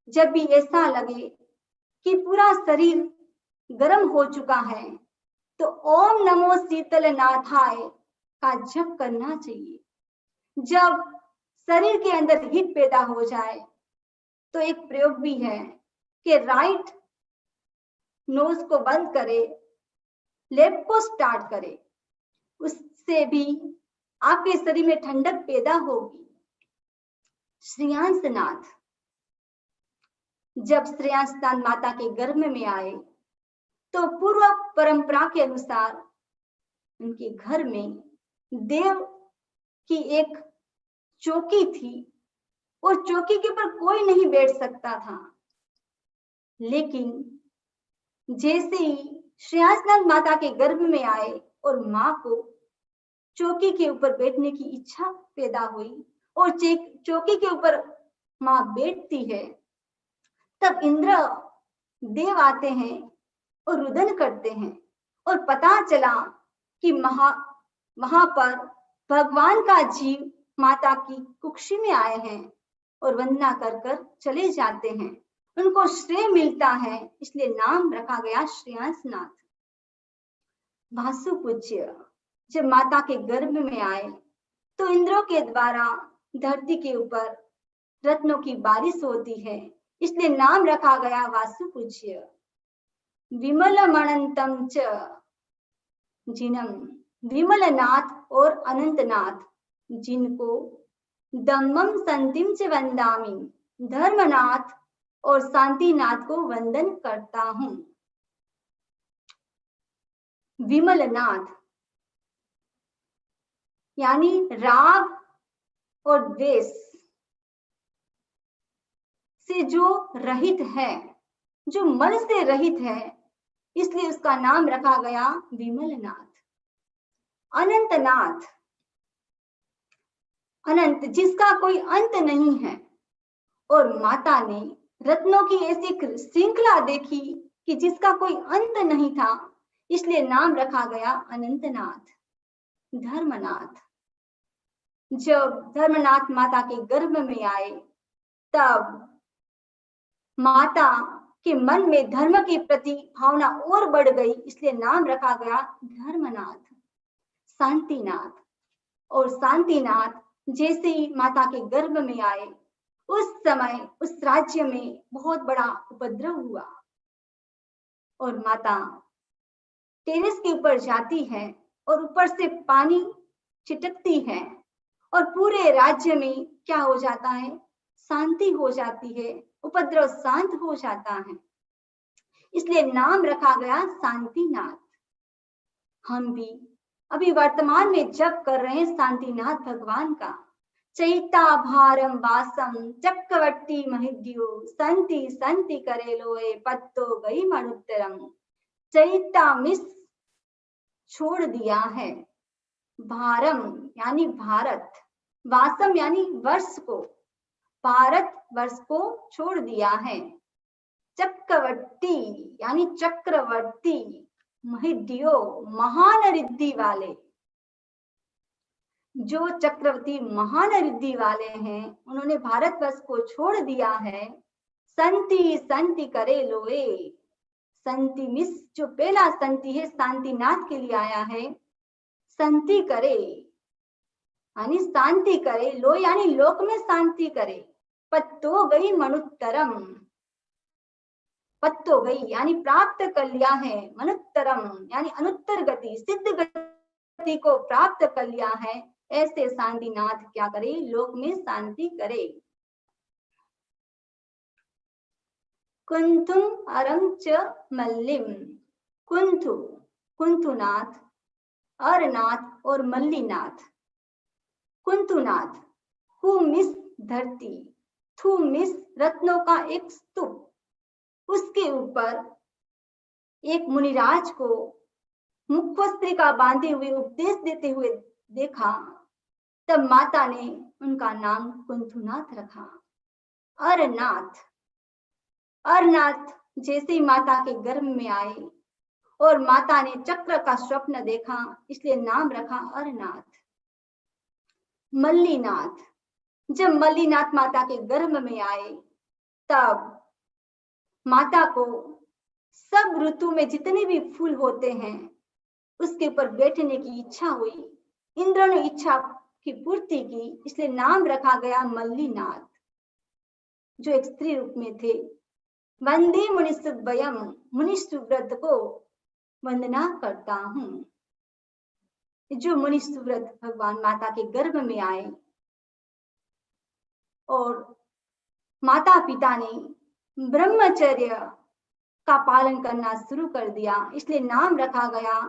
जब भी ऐसा लगे कि पूरा शरीर गर्म हो चुका है तो ओम नमो शीतलनाथाय का जप करना चाहिए। जब शरीर के अंदर हीट पैदा हो जाए तो एक प्रयोग भी है कि राइट नोज को बंद करे, लेफ्ट को स्टार्ट करे उससे भी आपके शरीर में ठंडक पैदा होगी। श्रेयांसनाथ, जब श्रेयांसनाथ माता के गर्भ में आए तो पूर्व परंपरा के अनुसार उनके घर में देव की एक चौकी थी और चौकी के ऊपर कोई नहीं बैठ सकता था। लेकिन जैसे ही श्रेयांसनाथ माता के गर्भ में आए और माँ को चौकी के ऊपर बैठने की इच्छा पैदा हुई और चौकी के ऊपर माँ बैठती है, तब इंद्र देव आते हैं और रुदन करते हैं और पता चला कि वहां पर भगवान का जीव माता की कुक्षी में आए हैं और वंदना कर कर चले जाते हैं। उनको श्रेय मिलता है, इसलिए नाम रखा गया श्रेयांसनाथ। वासुपूज्य जब माता के गर्भ में आए तो इंद्रों के द्वारा धरती के ऊपर रत्नों की बारिश होती है, इसलिए नाम रखा गया वासुपूज्य। विमलमणंतम च जिनम, विमलनाथ और अनंतनाथ, जिनको दम्मम संतिम च वंदामि, धर्मनाथ और शांतिनाथ को वंदन करता हूं। विमलनाथ यानी राग और द्वेष से जो रहित है, जो मन से रहित है, इसलिए उसका नाम रखा गया विमलनाथ। अनंतनाथ, अनंत जिसका कोई अंत नहीं है, और माता ने रत्नों की ऐसी श्रृंखला देखी कि जिसका कोई अंत नहीं था, इसलिए नाम रखा गया अनंतनाथ। धर्मनाथ, जब धर्मनाथ माता के गर्भ में आए तब माता के मन में धर्म के प्रति भावना और बढ़ गई, इसलिए नाम रखा गया धर्मनाथ। शांतिनाथ, और शांतिनाथ जैसे ही माता के गर्भ में आए उस समय उस राज्य में बहुत बड़ा उपद्रव हुआ और माता टेरेस के ऊपर जाती है और ऊपर से पानी छिटकती है और पूरे राज्य में क्या हो जाता है, शांति हो जाती है, उपद्रव शांत हो जाता है, इसलिए नाम रखा गया शांतिनाथ। हम भी अभी वर्तमान में जप कर रहे हैं शांतिनाथ भगवान का। चैता भारम वासम चक्रवर्ती महिद्यो, संति संति करे लोए पत्तो गई मनुत्तरम। चैता मिस छोड़ दिया है, भारम यानी भारत, वासम यानी वर्ष को, भारत वर्ष को छोड़ दिया है। चक्रवर्ती यानी चक्रवर्ती, महिद्यो महान रिद्धि वाले, जो चक्रवर्ती महान रिद्धि वाले हैं उन्होंने भारतवर्ष को छोड़ दिया है। संति संति करे लोए, संति मिस जो पहला संति है शांतिनाथ के लिए आया है, संति करे यानी शांति करे, लो यानी लोक में शांति करे, पत्तो गई मनुत्तरम, पत्तो गई यानी प्राप्त कर लिया है, मनुत्तरम यानी अनुत्तर गति सिद्ध गति को प्राप्त कर लिया है, ऐसे शांतिनाथ क्या करे, लोक में शांति करे। कुंथुम अरम च मल्लिम, कुंथु कुंथुनाथ, अरनाथ और मल्लीनाथ। कुंथुनाथ हु मिस धरती, थु मिस रत्नों का एक स्तूप, उसके ऊपर एक मुनिराज को मुखवस्त्रिका बांधे हुए उपदेश देते हुए देखा, तब माता ने उनका नाम कुंथुनाथ रखा। अरनाथ, अरनाथ जैसे ही माता के गर्भ में आए और माता ने चक्र का स्वप्न देखा, इसलिए नाम रखा अरनाथ। मल्लीनाथ, जब मल्लीनाथ माता के गर्भ में आए तब माता को सब ऋतु में जितने भी फूल होते हैं उसके ऊपर बैठने की इच्छा हुई। इंद्र ने इच्छा की पूर्ति की, इसलिए नाम रखा गया मल्लीनाथ, जो एक स्त्री रूप में थे। वंदे मुनिसुव्रत को वंदना करता हूं, जो मुनि सुव्रत भगवान माता के गर्भ में आए और माता पिता ने ब्रह्मचर्य का पालन करना शुरू कर दिया, इसलिए नाम रखा गया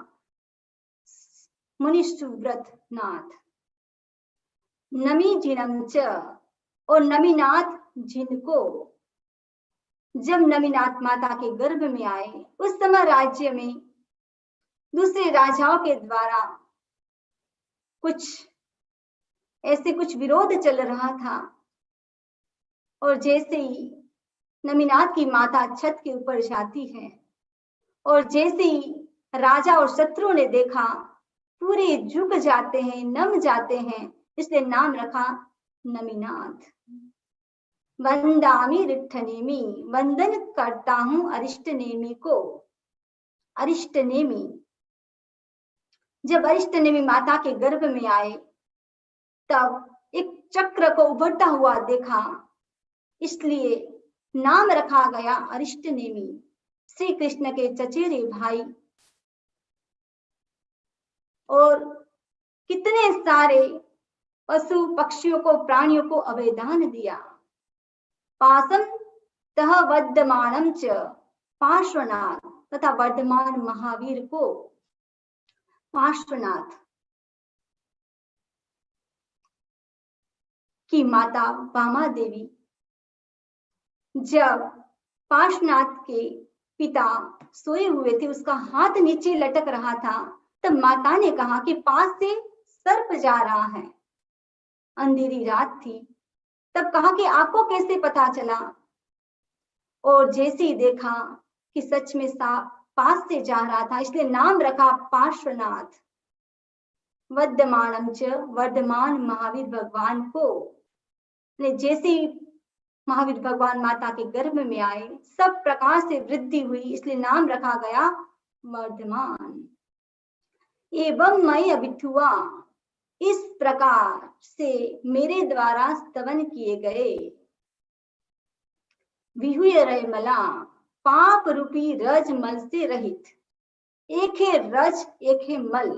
मुनि सुव्रत नाथ। नमी जिनम च, और नमीनाथ जिनको जब नमीनाथ माता के गर्भ में आए, उस समय राज्य में दूसरे राजाओं के द्वारा कुछ विरोध चल रहा था, और जैसे ही नमीनाथ की माता छत के ऊपर जाती है और जैसे ही राजा और शत्रुओं ने देखा, पूरे झुक जाते हैं, नम जाते हैं, इसलिए नाम रखा नमीनाथ। वंदामि रिट्ठनेमि, वंदन करता हूं अरिष्ट नेमि को। अरिष्ट नेमि, जब अरिष्ट नेमि माता के गर्भ में आए तब एक चक्र को उभरता हुआ देखा, इसलिए नाम रखा गया अरिष्ट नेमि, श्री कृष्ण के चचेरे भाई। और कितने सारे पशु पक्षियों को, प्राणियों को अभयदान दिया। पासम तह वर्धमानम च पार्श्वनाथ, तथा वर्धमान महावीर को पार्श्वनाथ की माता वामा देवी, जब पार्श्वनाथ के पिता सोए हुए थे, उसका हाथ नीचे लटक रहा था, तब माता ने कहा कि पास से सर्प जा रहा है। अंधेरी रात थी, तब कहा कि आपको कैसे पता चला? और जैसे ही देखा कि सच में सांप पास से जा रहा था, इसलिए नाम रखा पार्श्वनाथ। वर्धमानम च, वर्धमान महावीर भगवान को, जैसे ही महावीर भगवान माता के गर्भ में आए, सब प्रकार से वृद्धि हुई, इसलिए नाम रखा गया वर्धमान। एवं मैं अभिथुआ, इस प्रकार से मेरे द्वारा स्तवन किए गए। विहुय रयमला, पाप रूपी रज मल से रहित। एक है रज, एक है मल।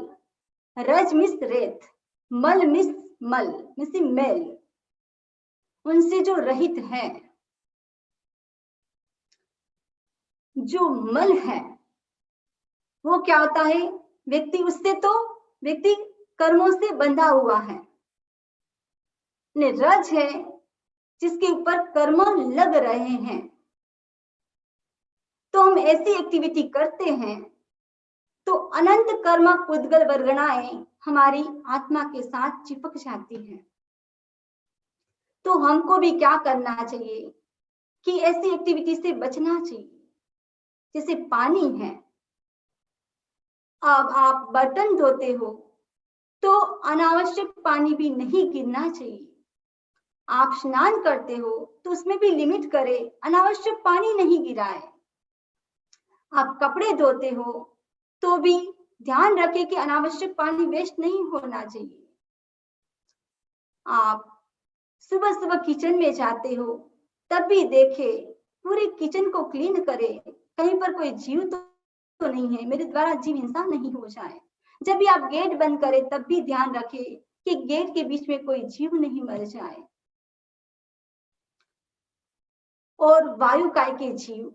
रज मिस रेत, मल मिस मल मिस मेल, उनसे जो रहित है। जो मल है वो क्या होता है? व्यक्ति, उससे तो व्यक्ति कर्मों से बंधा हुआ है। रज है जिसके ऊपर कर्म लग रहे हैं। तो हम ऐसी एक्टिविटी करते हैं तो अनंत कर्म पुद्गल वर्गणाएं हमारी आत्मा के साथ चिपक जाती हैं। तो हमको भी क्या करना चाहिए कि ऐसी एक्टिविटी से बचना चाहिए। जैसे पानी है, अब आप बर्तन धोते हो तो अनावश्यक पानी भी नहीं गिरना चाहिए। आप स्नान करते हो तो उसमें भी लिमिट करें, अनावश्यक पानी नहीं गिराए। आप कपड़े धोते हो तो भी ध्यान रखें कि अनावश्यक पानी वेस्ट नहीं होना चाहिए। आप सुबह सुबह किचन में जाते हो तब भी देखें, पूरे किचन को क्लीन करें, कहीं पर कोई जीव तो नहीं है, मेरे द्वारा जीव हिंसा नहीं हो जाए। जब भी आप गेट बंद करें तब भी ध्यान रखें कि गेट के बीच में कोई जीव नहीं मर जाए। और वायु काय के जीव,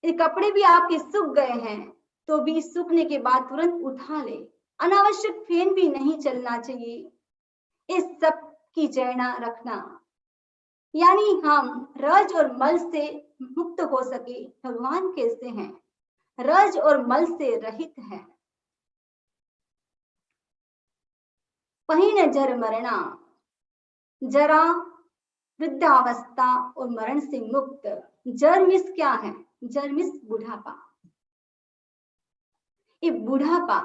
ये कपड़े भी आपके सूख गए हैं तो भी सूखने के बाद तुरंत उठा ले। अनावश्यक फैन भी नहीं चलना चाहिए। इस सब की जयना रखना, यानी हम रज और मल से मुक्त हो सके। भगवान कैसे हैं? रज और मल से रहित है। पहिन जर मरना, जरा, वृद्धावस्था और मरण से मुक्त। जर मिस क्या है? जर मिस बुढ़ापा। ये बुढ़ापा,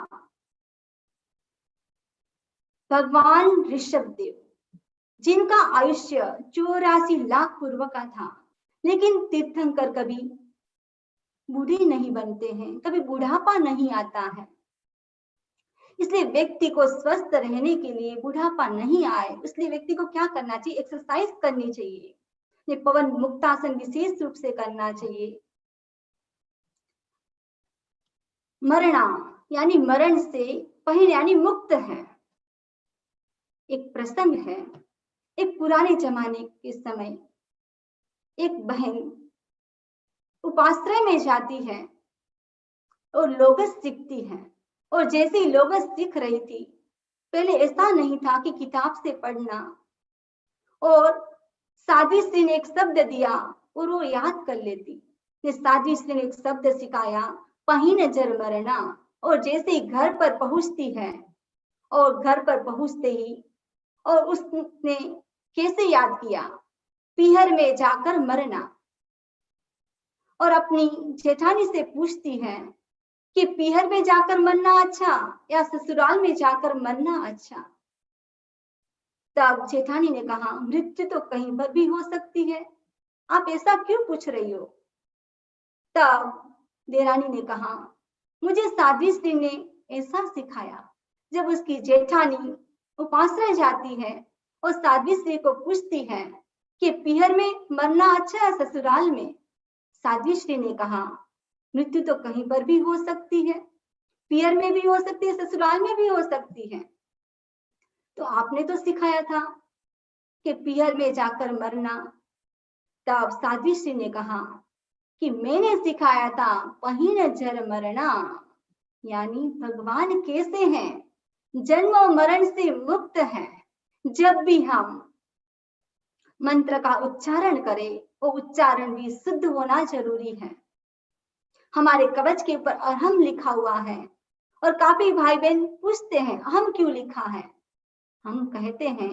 भगवान ऋषभ देव जिनका आयुष्य 84 लाख पूर्व का था, लेकिन तीर्थंकर कभी बूढ़े नहीं बनते हैं, कभी बुढ़ापा नहीं आता है। इसलिए व्यक्ति को स्वस्थ रहने के लिए, बुढ़ापा नहीं आए, इसलिए व्यक्ति को क्या करना चाहिए? एक्सरसाइज करनी चाहिए। ये पवन मुक्तासन विशेष रूप से करना चाहिए। मरना यानी मरण से पहिन यानी मुक्त है। एक प्रसंग है, एक पुराने जमाने के समय एक बहन उपाश्रय में जाती है और लोगस सीखती है। और जैसे ही लोगस सीख रही थी, पहले ऐसा नहीं था कि किताब से पढ़ना, और साजिश ने एक शब्द दिया और वो याद कर लेती। साजिश ने एक शब्द सिखाया, पहिन जर मरना। और जैसे ही घर पर पहुंचती है, और घर पर पहुंचते ही और उसने कैसे याद किया, पीहर में जाकर मरना। और अपनी जेठानी से पूछती है कि पीहर में जाकर मरना अच्छा या ससुराल में जाकर मरना अच्छा। तब जेठानी ने कहा, मृत्यु तो कहीं पर भी हो सकती है, आप ऐसा क्यों पूछ रही हो। तब देरानी ने कहा, मुझे साजिश ने ऐसा सिखाया। जब उसकी जेठानी उपाश्रय जाती है और साध्वी को पूछती है कि पीहर में मरना अच्छा है ससुराल में, साध्वी ने कहा, मृत्यु तो कहीं पर भी हो सकती है, पीहर में भी हो सकती है, ससुराल में भी हो सकती है। तो आपने तो सिखाया था कि पीहर में जाकर मरना। तब साध्वी ने कहा कि मैंने सिखाया था पहिन जर मरना, यानी भगवान कैसे हैं, जन्म और मरण से मुक्त है। जब भी हम मंत्र का उच्चारण करें, वो उच्चारण भी शुद्ध होना जरूरी है। हमारे कवच के ऊपर अहम लिखा हुआ है, और काफी भाई बहन पूछते हैं अहम क्यों लिखा है। हम कहते हैं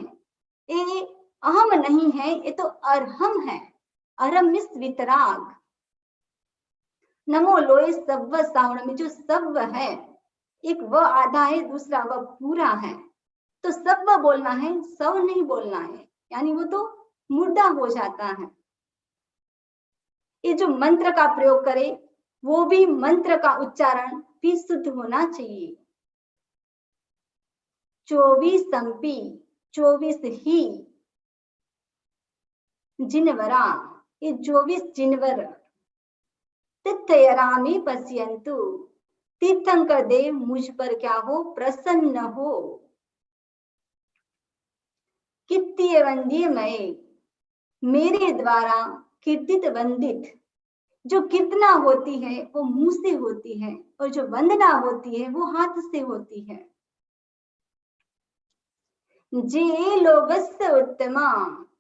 ये अहम नहीं है, ये तो अरहम है। अरम मिस वितराग। नमो लोए सव्व सावण में जो सव्व है, एक व आधा है, दूसरा व पूरा है, तो सव्व बोलना है, सव नहीं बोलना है, यानी वो तो मुर्दा हो जाता है। ये जो मंत्र का प्रयोग करे, वो भी मंत्र का उच्चारण भी शुद्ध होना चाहिए। 24 संपी 24 ही जिनवरा, ये 24 जिनवर तीर्थयरामी पश्यन्तु, तीर्थंकर देव मुझ पर क्या हो, प्रसन्न हो। कीर्ति वंद्य मय, मेरे द्वारा कीर्तित वंदित। जो कीर्तना होती है वो मुंह से होती है, और जो वंदना होती है वो हाथ से होती है। जे लोकस्य उत्तमा,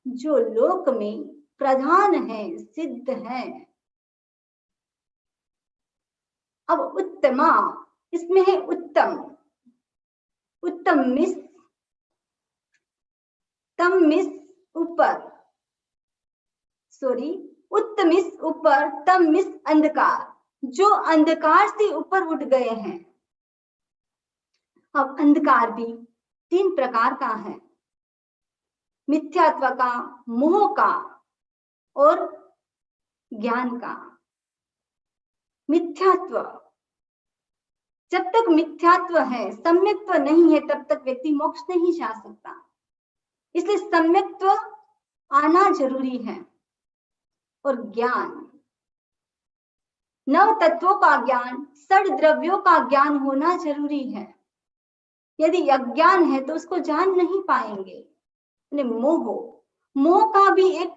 जो लोक में प्रधान है, सिद्ध है। अब उत्तमा, इसमें है उत्तम। उत्तम मिस, तम मिस ऊपर, सॉरी, उत्तमिस ऊपर, तम मिस अंधकार, जो अंधकार से ऊपर उठ गए हैं। अब अंधकार भी 3 प्रकार का है, मिथ्यात्व का, मोह का और ज्ञान का। मिथ्यात्व, जब तक मिथ्यात्व है, सम्यक्त्व नहीं है, तब तक व्यक्ति मोक्ष नहीं जा सकता। इसलिए सम्यक्त्व आना जरूरी है। और ज्ञान, 9 तत्वों का ज्ञान, 6 द्रव्यों का ज्ञान होना जरूरी है। यदि अज्ञान है तो उसको जान नहीं पाएंगे। मोह, मोह का भी एक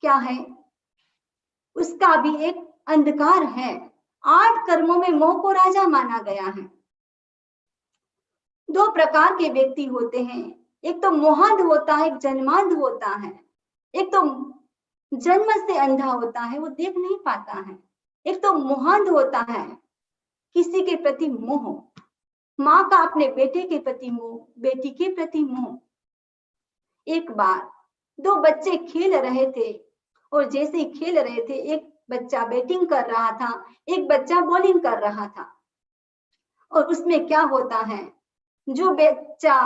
क्या है, उसका भी एक अंधकार है। 8 कर्मों में मोह को राजा माना गया है। 2 प्रकार के व्यक्ति होते हैं, एक तो मोहांध होता है, एक जन्मांध होता है। एक तो जन्म से अंधा होता है, वो देख नहीं पाता है। एक तो मोहांध होता है, किसी के प्रति मोह, माँ का अपने बेटे के प्रति मोह, बेटी के प्रति मोह। एक बार 2 बच्चे खेल रहे थे, और जैसे ही खेल रहे थे, एक बच्चा बैटिंग कर रहा था, एक बच्चा बॉलिंग कर रहा था। और उसमें क्या होता है, जो बच्चा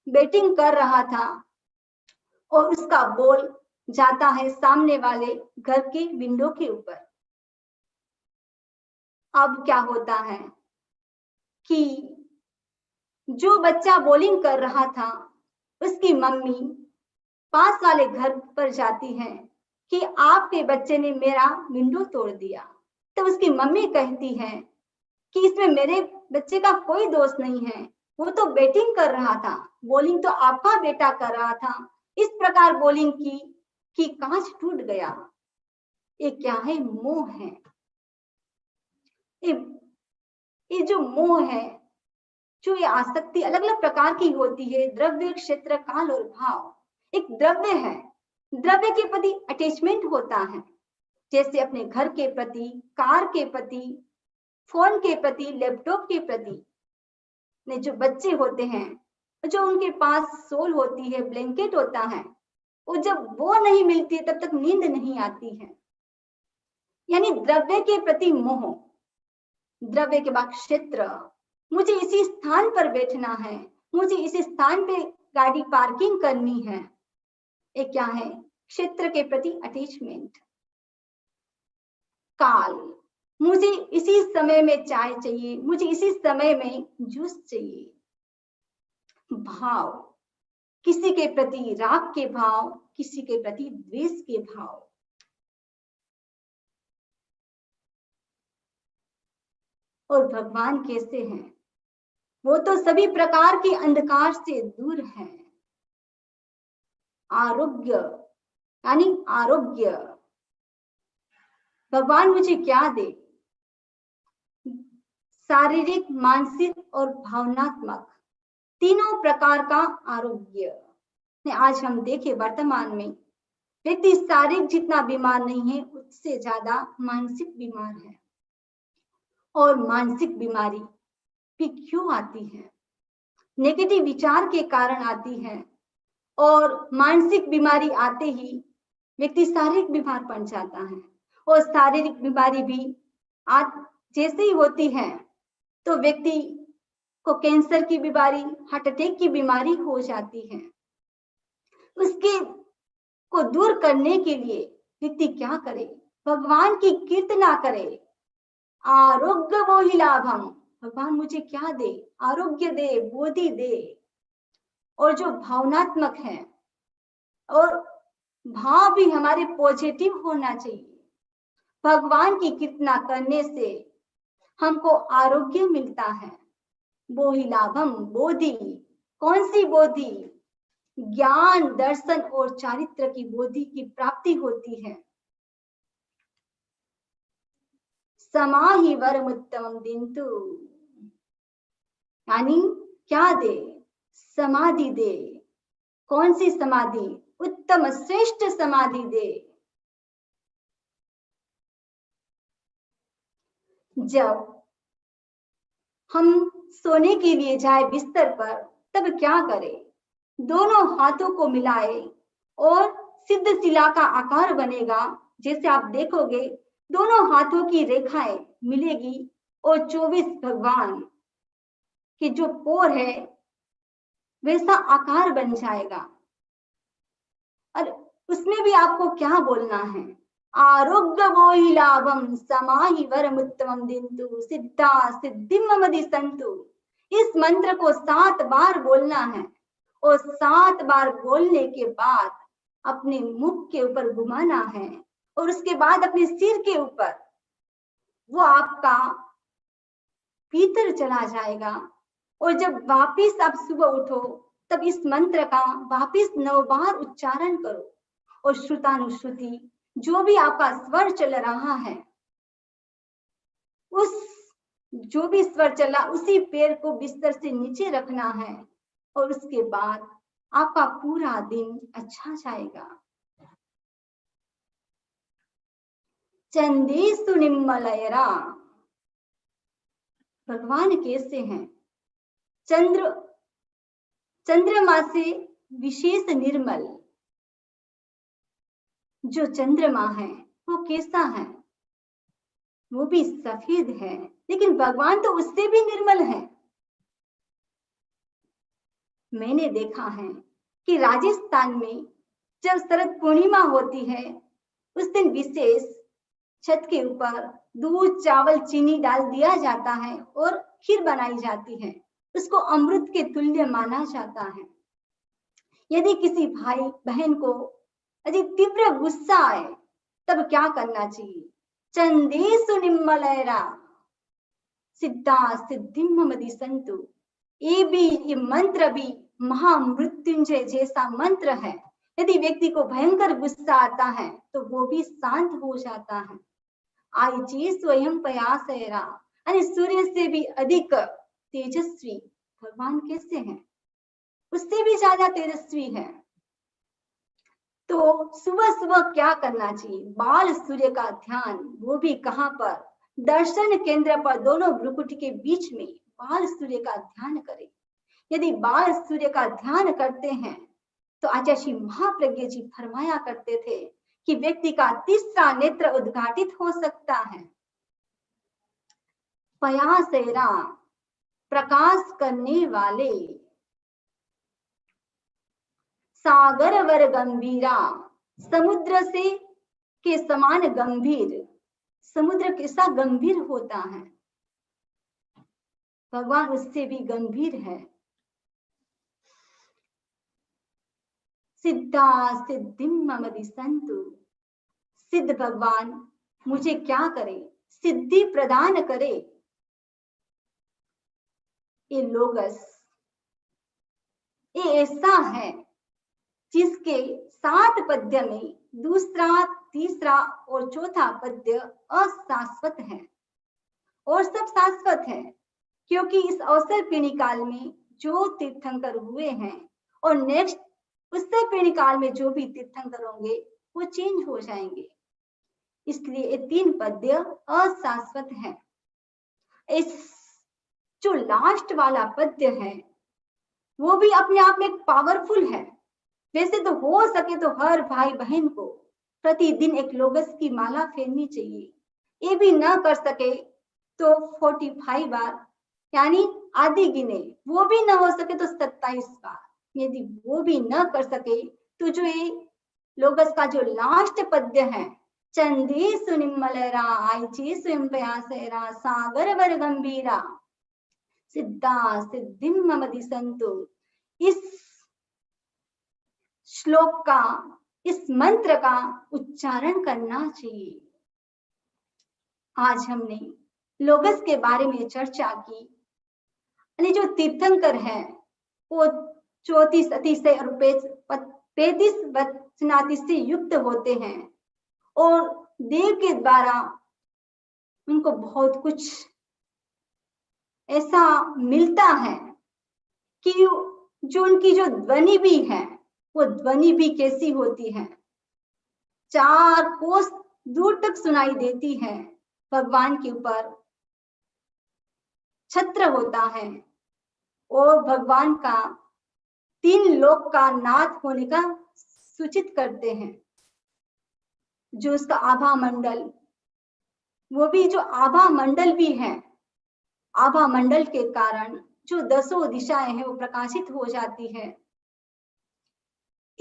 बैटिंग कर रहा था और उसका बॉल जाता है सामने वाले घर के विंडो के ऊपर। अब क्या होता है कि जो बच्चा बॉलिंग कर रहा था, उसकी मम्मी पास वाले घर पर जाती है कि आपके बच्चे ने मेरा विंडो तोड़ दिया। तो उसकी मम्मी कहती है कि इसमें मेरे बच्चे का कोई दोष नहीं है, वो तो बैटिंग कर रहा था, बॉलिंग तो आपका बेटा कर रहा था। इस प्रकार बॉलिंग की कि कांच टूट गया। ये क्या है? मोह है। ये जो मोह है, जो ये आसक्ति अलग अलग प्रकार की होती है, द्रव्य, क्षेत्र, काल और भाव। एक द्रव्य है, द्रव्य के प्रति अटैचमेंट होता है, जैसे अपने घर के प्रति, कार के प्रति, फोन के प्रति, लैपटॉप के प्रति। ने जो बच्चे होते हैं, जो उनके पास सोल होती है, ब्लैंकेट होता है, वो जब वो नहीं मिलती है तब तक नींद नहीं आती है। यानी द्रव्य के प्रति मोह। द्रव्य के बाद क्षेत्र, मुझे इसी स्थान पर बैठना है, मुझे इसी स्थान पे गाड़ी पार्किंग करनी है। ये क्या है? क्षेत्र के प्रति अटैचमेंट। काल, मुझे इसी समय में चाय चाहिए, मुझे इसी समय में जूस चाहिए। भाव, किसी के प्रति राग के भाव, किसी के प्रति द्वेष के भाव। और भगवान कैसे हैं? वो तो सभी प्रकार के अंधकार से दूर है। आरोग्य, यानी आरोग्य। भगवान मुझे क्या दे? शारीरिक, मानसिक और भावनात्मक तीनों प्रकार का आरोग्य। आज हम देखें वर्तमान में व्यक्ति शारीरिक जितना बीमार नहीं है, उससे ज्यादा मानसिक बीमार है। और मानसिक बीमारी भी क्यों आती है? नेगेटिव विचार के कारण आती है। और मानसिक बीमारी आते ही व्यक्ति शारीरिक बीमार पड़ जाता है। और शारीरिक बीमारी भी जैसे ही होती है तो व्यक्ति को कैंसर की बीमारी, हार्ट अटैक की बीमारी हो जाती है। उसके को दूर करने के लिए व्यक्ति क्या करे? भगवान की कीर्तना करे। आरोग्य वो ही लाभम। भगवान मुझे क्या दे? आरोग्य दे, बोधि दे। और जो भावनात्मक है, और भाव भी हमारे पॉजिटिव होना चाहिए। भगवान की कीर्तना करने से हमको आरोग्य मिलता है। बोहि लाभम, बोधि। कौन सी बोधि? ज्ञान, दर्शन और चारित्र की बोधि की प्राप्ति होती है। समाहि वरम उत्तमम दिन्तु, यानी क्या दे? समाधि दे। कौन सी समाधि? उत्तम श्रेष्ठ समाधि दे। जब हम सोने के लिए जाए बिस्तर पर, तब क्या करें? दोनों हाथों को मिलाए और सिद्ध शिला का आकार बनेगा। जैसे आप देखोगे दोनों हाथों की रेखाएं मिलेगी और 24 भगवान के जो पोर है वैसा आकार बन जाएगा। और उसमें भी आपको क्या बोलना है? आरोग्य वो ही लाभम, समाहि वरम उत्तमम दिन्तु, सिद्धा सिद्धिम मम दिशन्तु। इस मंत्र को 7 बार बोलना है और 7 बार बोलने के बाद अपने मुख के ऊपर घुमाना है और उसके बाद अपने सिर के ऊपर वो आपका भीतर चला जाएगा। और जब वापिस आप सुबह उठो तब इस मंत्र का वापिस 9 बार उच्चारण करो और श्रुतानुश्रुति जो भी आपका स्वर चल रहा है, उस जो भी स्वर चला उसी पैर को बिस्तर से नीचे रखना है और उसके बाद आपका पूरा दिन अच्छा जाएगा। चंदेसु निम्मलयरा। भगवान कैसे हैं? चंद्रमा से विशेष निर्मल। जो चंद्रमा है वो कैसा है? वो भी सफेद है, लेकिन भगवान तो उससे भी निर्मल है। मैंने देखा है कि राजस्थान में जब शरद पूर्णिमा होती है उस दिन विशेष छत के ऊपर दूध, चावल, चीनी डाल दिया जाता है और खीर बनाई जाती है। उसको अमृत के तुल्य माना जाता है। यदि किसी भाई बहन को अति तीव्र गुस्सा आए तब क्या करना चाहिए? चंदेसु निम्मलयरा। सिद्धा सिद्धिम मम दिशन्तु। ये मंत्र भी महामृत्युंजय जैसा मंत्र है। यदि व्यक्ति को भयंकर गुस्सा आता है तो वो भी शांत हो जाता है। आईची स्वयं प्रयासेरा, यानी सूर्य से भी अधिक तेजस्वी भगवान कैसे हैं? उससे भी ज्यादा तेजस्वी है। तो सुबह सुबह क्या करना चाहिए? बाल सूर्य का ध्यान, वो भी कहाँ पर? दर्शन केंद्र पर दोनों भ्रुकुटी के बीच में बाल सूर्य का ध्यान करें। यदि बाल सूर्य का ध्यान करते हैं तो आचार्य श्री महाप्रज्ञ जी फरमाया करते थे कि व्यक्ति का तीसरा नेत्र उद्घाटित हो सकता है। पयासेरा, प्रकाश करने वाले, सागर वर गंभीरा, समुद्र से के समान गंभीर। समुद्र कैसा गंभीर होता है, भगवान उससे भी गंभीर है। सिद्धा सिद्धिम मम दिशन्तु, सिद्ध भगवान मुझे क्या करे? सिद्धि प्रदान करे। ये लोगस, ये ऐसा है जिसके 7 पद्य में दूसरा, तीसरा और चौथा पद्य अशाश्वत है और सब शाश्वत है, क्योंकि इस अवसर पीढ़ी काल में जो तीर्थंकर हुए हैं और नेक्स्ट उससे पीढ़ी काल में जो भी तीर्थंकर होंगे वो चेंज हो जाएंगे। इसलिए ये 3 पद्य अशाश्वत है। इस जो लास्ट वाला पद्य है वो भी अपने आप में पावरफुल है। वैसे तो हो सके तो हर भाई बहन को प्रतिदिन एक लोगस की माला फेरनी चाहिए। ये भी न कर सके तो 45 बार, यानी आधी गिने, वो भी न हो सके तो 27 बार। यदि वो भी न कर सके तो जो ये लोगस का जो लास्ट पद्य है, चंदी सुनिमलरा आईची स्वयं प्रयासेरा सागर वर गंभीरा सिद्धा सिद्धिम मम दिशन्तु, इस श्लोक का, इस मंत्र का उच्चारण करना चाहिए। आज हमने लोगस के बारे में चर्चा की। यानी जो तीर्थंकर है वो 34 अतिशय और 35 वचनाति से युक्त होते हैं और देव के द्वारा उनको बहुत कुछ ऐसा मिलता है कि जो उनकी जो ध्वनि भी है वो ध्वनि भी कैसी होती है, 4 कोस दूर तक सुनाई देती है। भगवान के ऊपर छत्र होता है और भगवान का 3 लोक का नाथ होने का सूचित करते हैं। जो उसका आभा मंडल, वो भी जो आभा मंडल भी है, आभा मंडल के कारण जो 10 दिशाएं हैं वो प्रकाशित हो जाती है।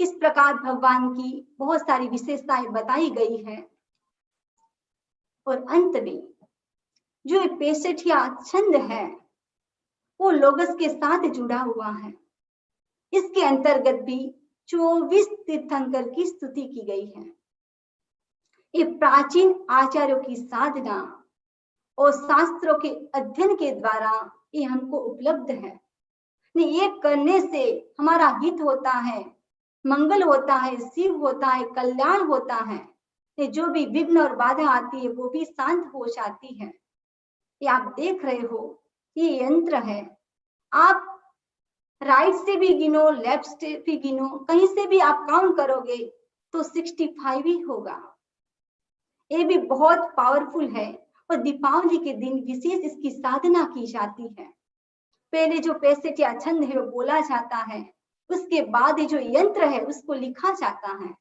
इस प्रकार भगवान की बहुत सारी विशेषताएं बताई गई है। और अंत में जो 65 छंद है वो लोगस के साथ जुड़ा हुआ है। इसके अंतर्गत भी 24 तीर्थंकर की स्तुति की गई है। ये प्राचीन आचार्यों की साधना और शास्त्रों के अध्ययन के द्वारा ये हमको उपलब्ध है। ये करने से हमारा हित होता है, मंगल होता है, शिव होता है, कल्याण होता है। ये जो भी विघ्न और बाधा आती है वो भी शांत हो जाती है। ये आप देख रहे हो, ये यंत्र है। आप राइट से भी गिनो, लेफ्ट से भी गिनो, कहीं से भी आप काउंट करोगे तो 65 ही होगा। ये भी बहुत पावरफुल है और दीपावली के दिन विशेष इसकी साधना की जाती है। पहले जो 65 छंद है वो बोला जाता है, उसके बाद जो यंत्र है उसको लिखा जाता है।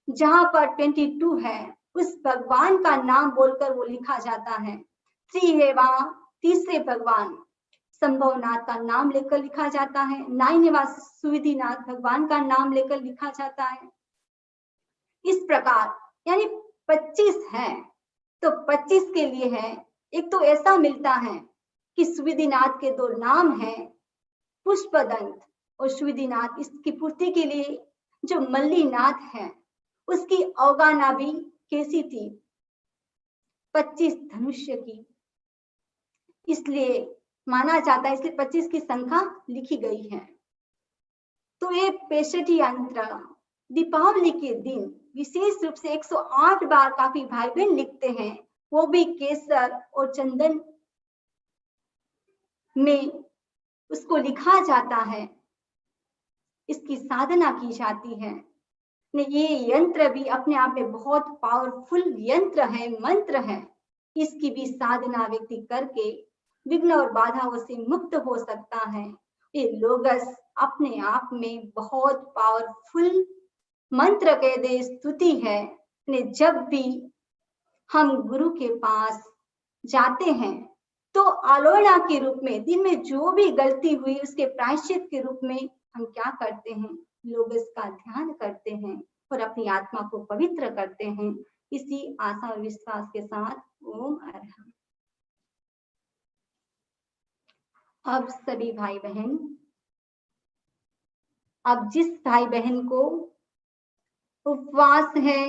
जहां पर 22 है उस भगवान का नाम बोलकर वो लिखा जाता है। 3 है वहां तीसरे भगवान संभवनाथ का नाम लेकर लिखा जाता है। 9 है वहां सुविधिनाथ भगवान का नाम लेकर लिखा जाता है। इस प्रकार यानी 25 है तो 25 के लिए है। एक तो ऐसा मिलता है कि सुविधिनाथ के 2 नाम है, पुष्पदंत और सुविधिनाथ। इसकी पूर्ति के लिए जो मल्लीनाथ है उसकी अवगाहना भी कैसी थी, 25 धनुष्य की। इसलिए माना जाता है, इसलिए 25 की संख्या लिखी गई है। तो ये 65 यंत्र दीपावली के दिन विशेष रूप से 108 बार काफी भाई बहन लिखते हैं, वो भी केसर और चंदन में उसको लिखा जाता है, इसकी साधना की जाती है। ये यंत्र भी अपने आप में बहुत पावरफुल यंत्र है, मंत्र है। इसकी भी साधना व्यक्ति करके विघ्न और बाधाओं से मुक्त हो सकता है। ये लोगस अपने आप में बहुत पावरफुल मंत्र के दे स्तुति है। जब भी हम गुरु के पास जाते हैं तो आलोड़ना के रूप में दिन में जो भी गलती हुई उसके प्रायश्चित के रूप में हम क्या करते हैं, लोग इसका ध्यान करते हैं और अपनी आत्मा को पवित्र करते हैं। इसी आशा और विश्वास के साथ ओम अरहम। अब सभी भाई बहन, अब जिस भाई बहन को उपवास है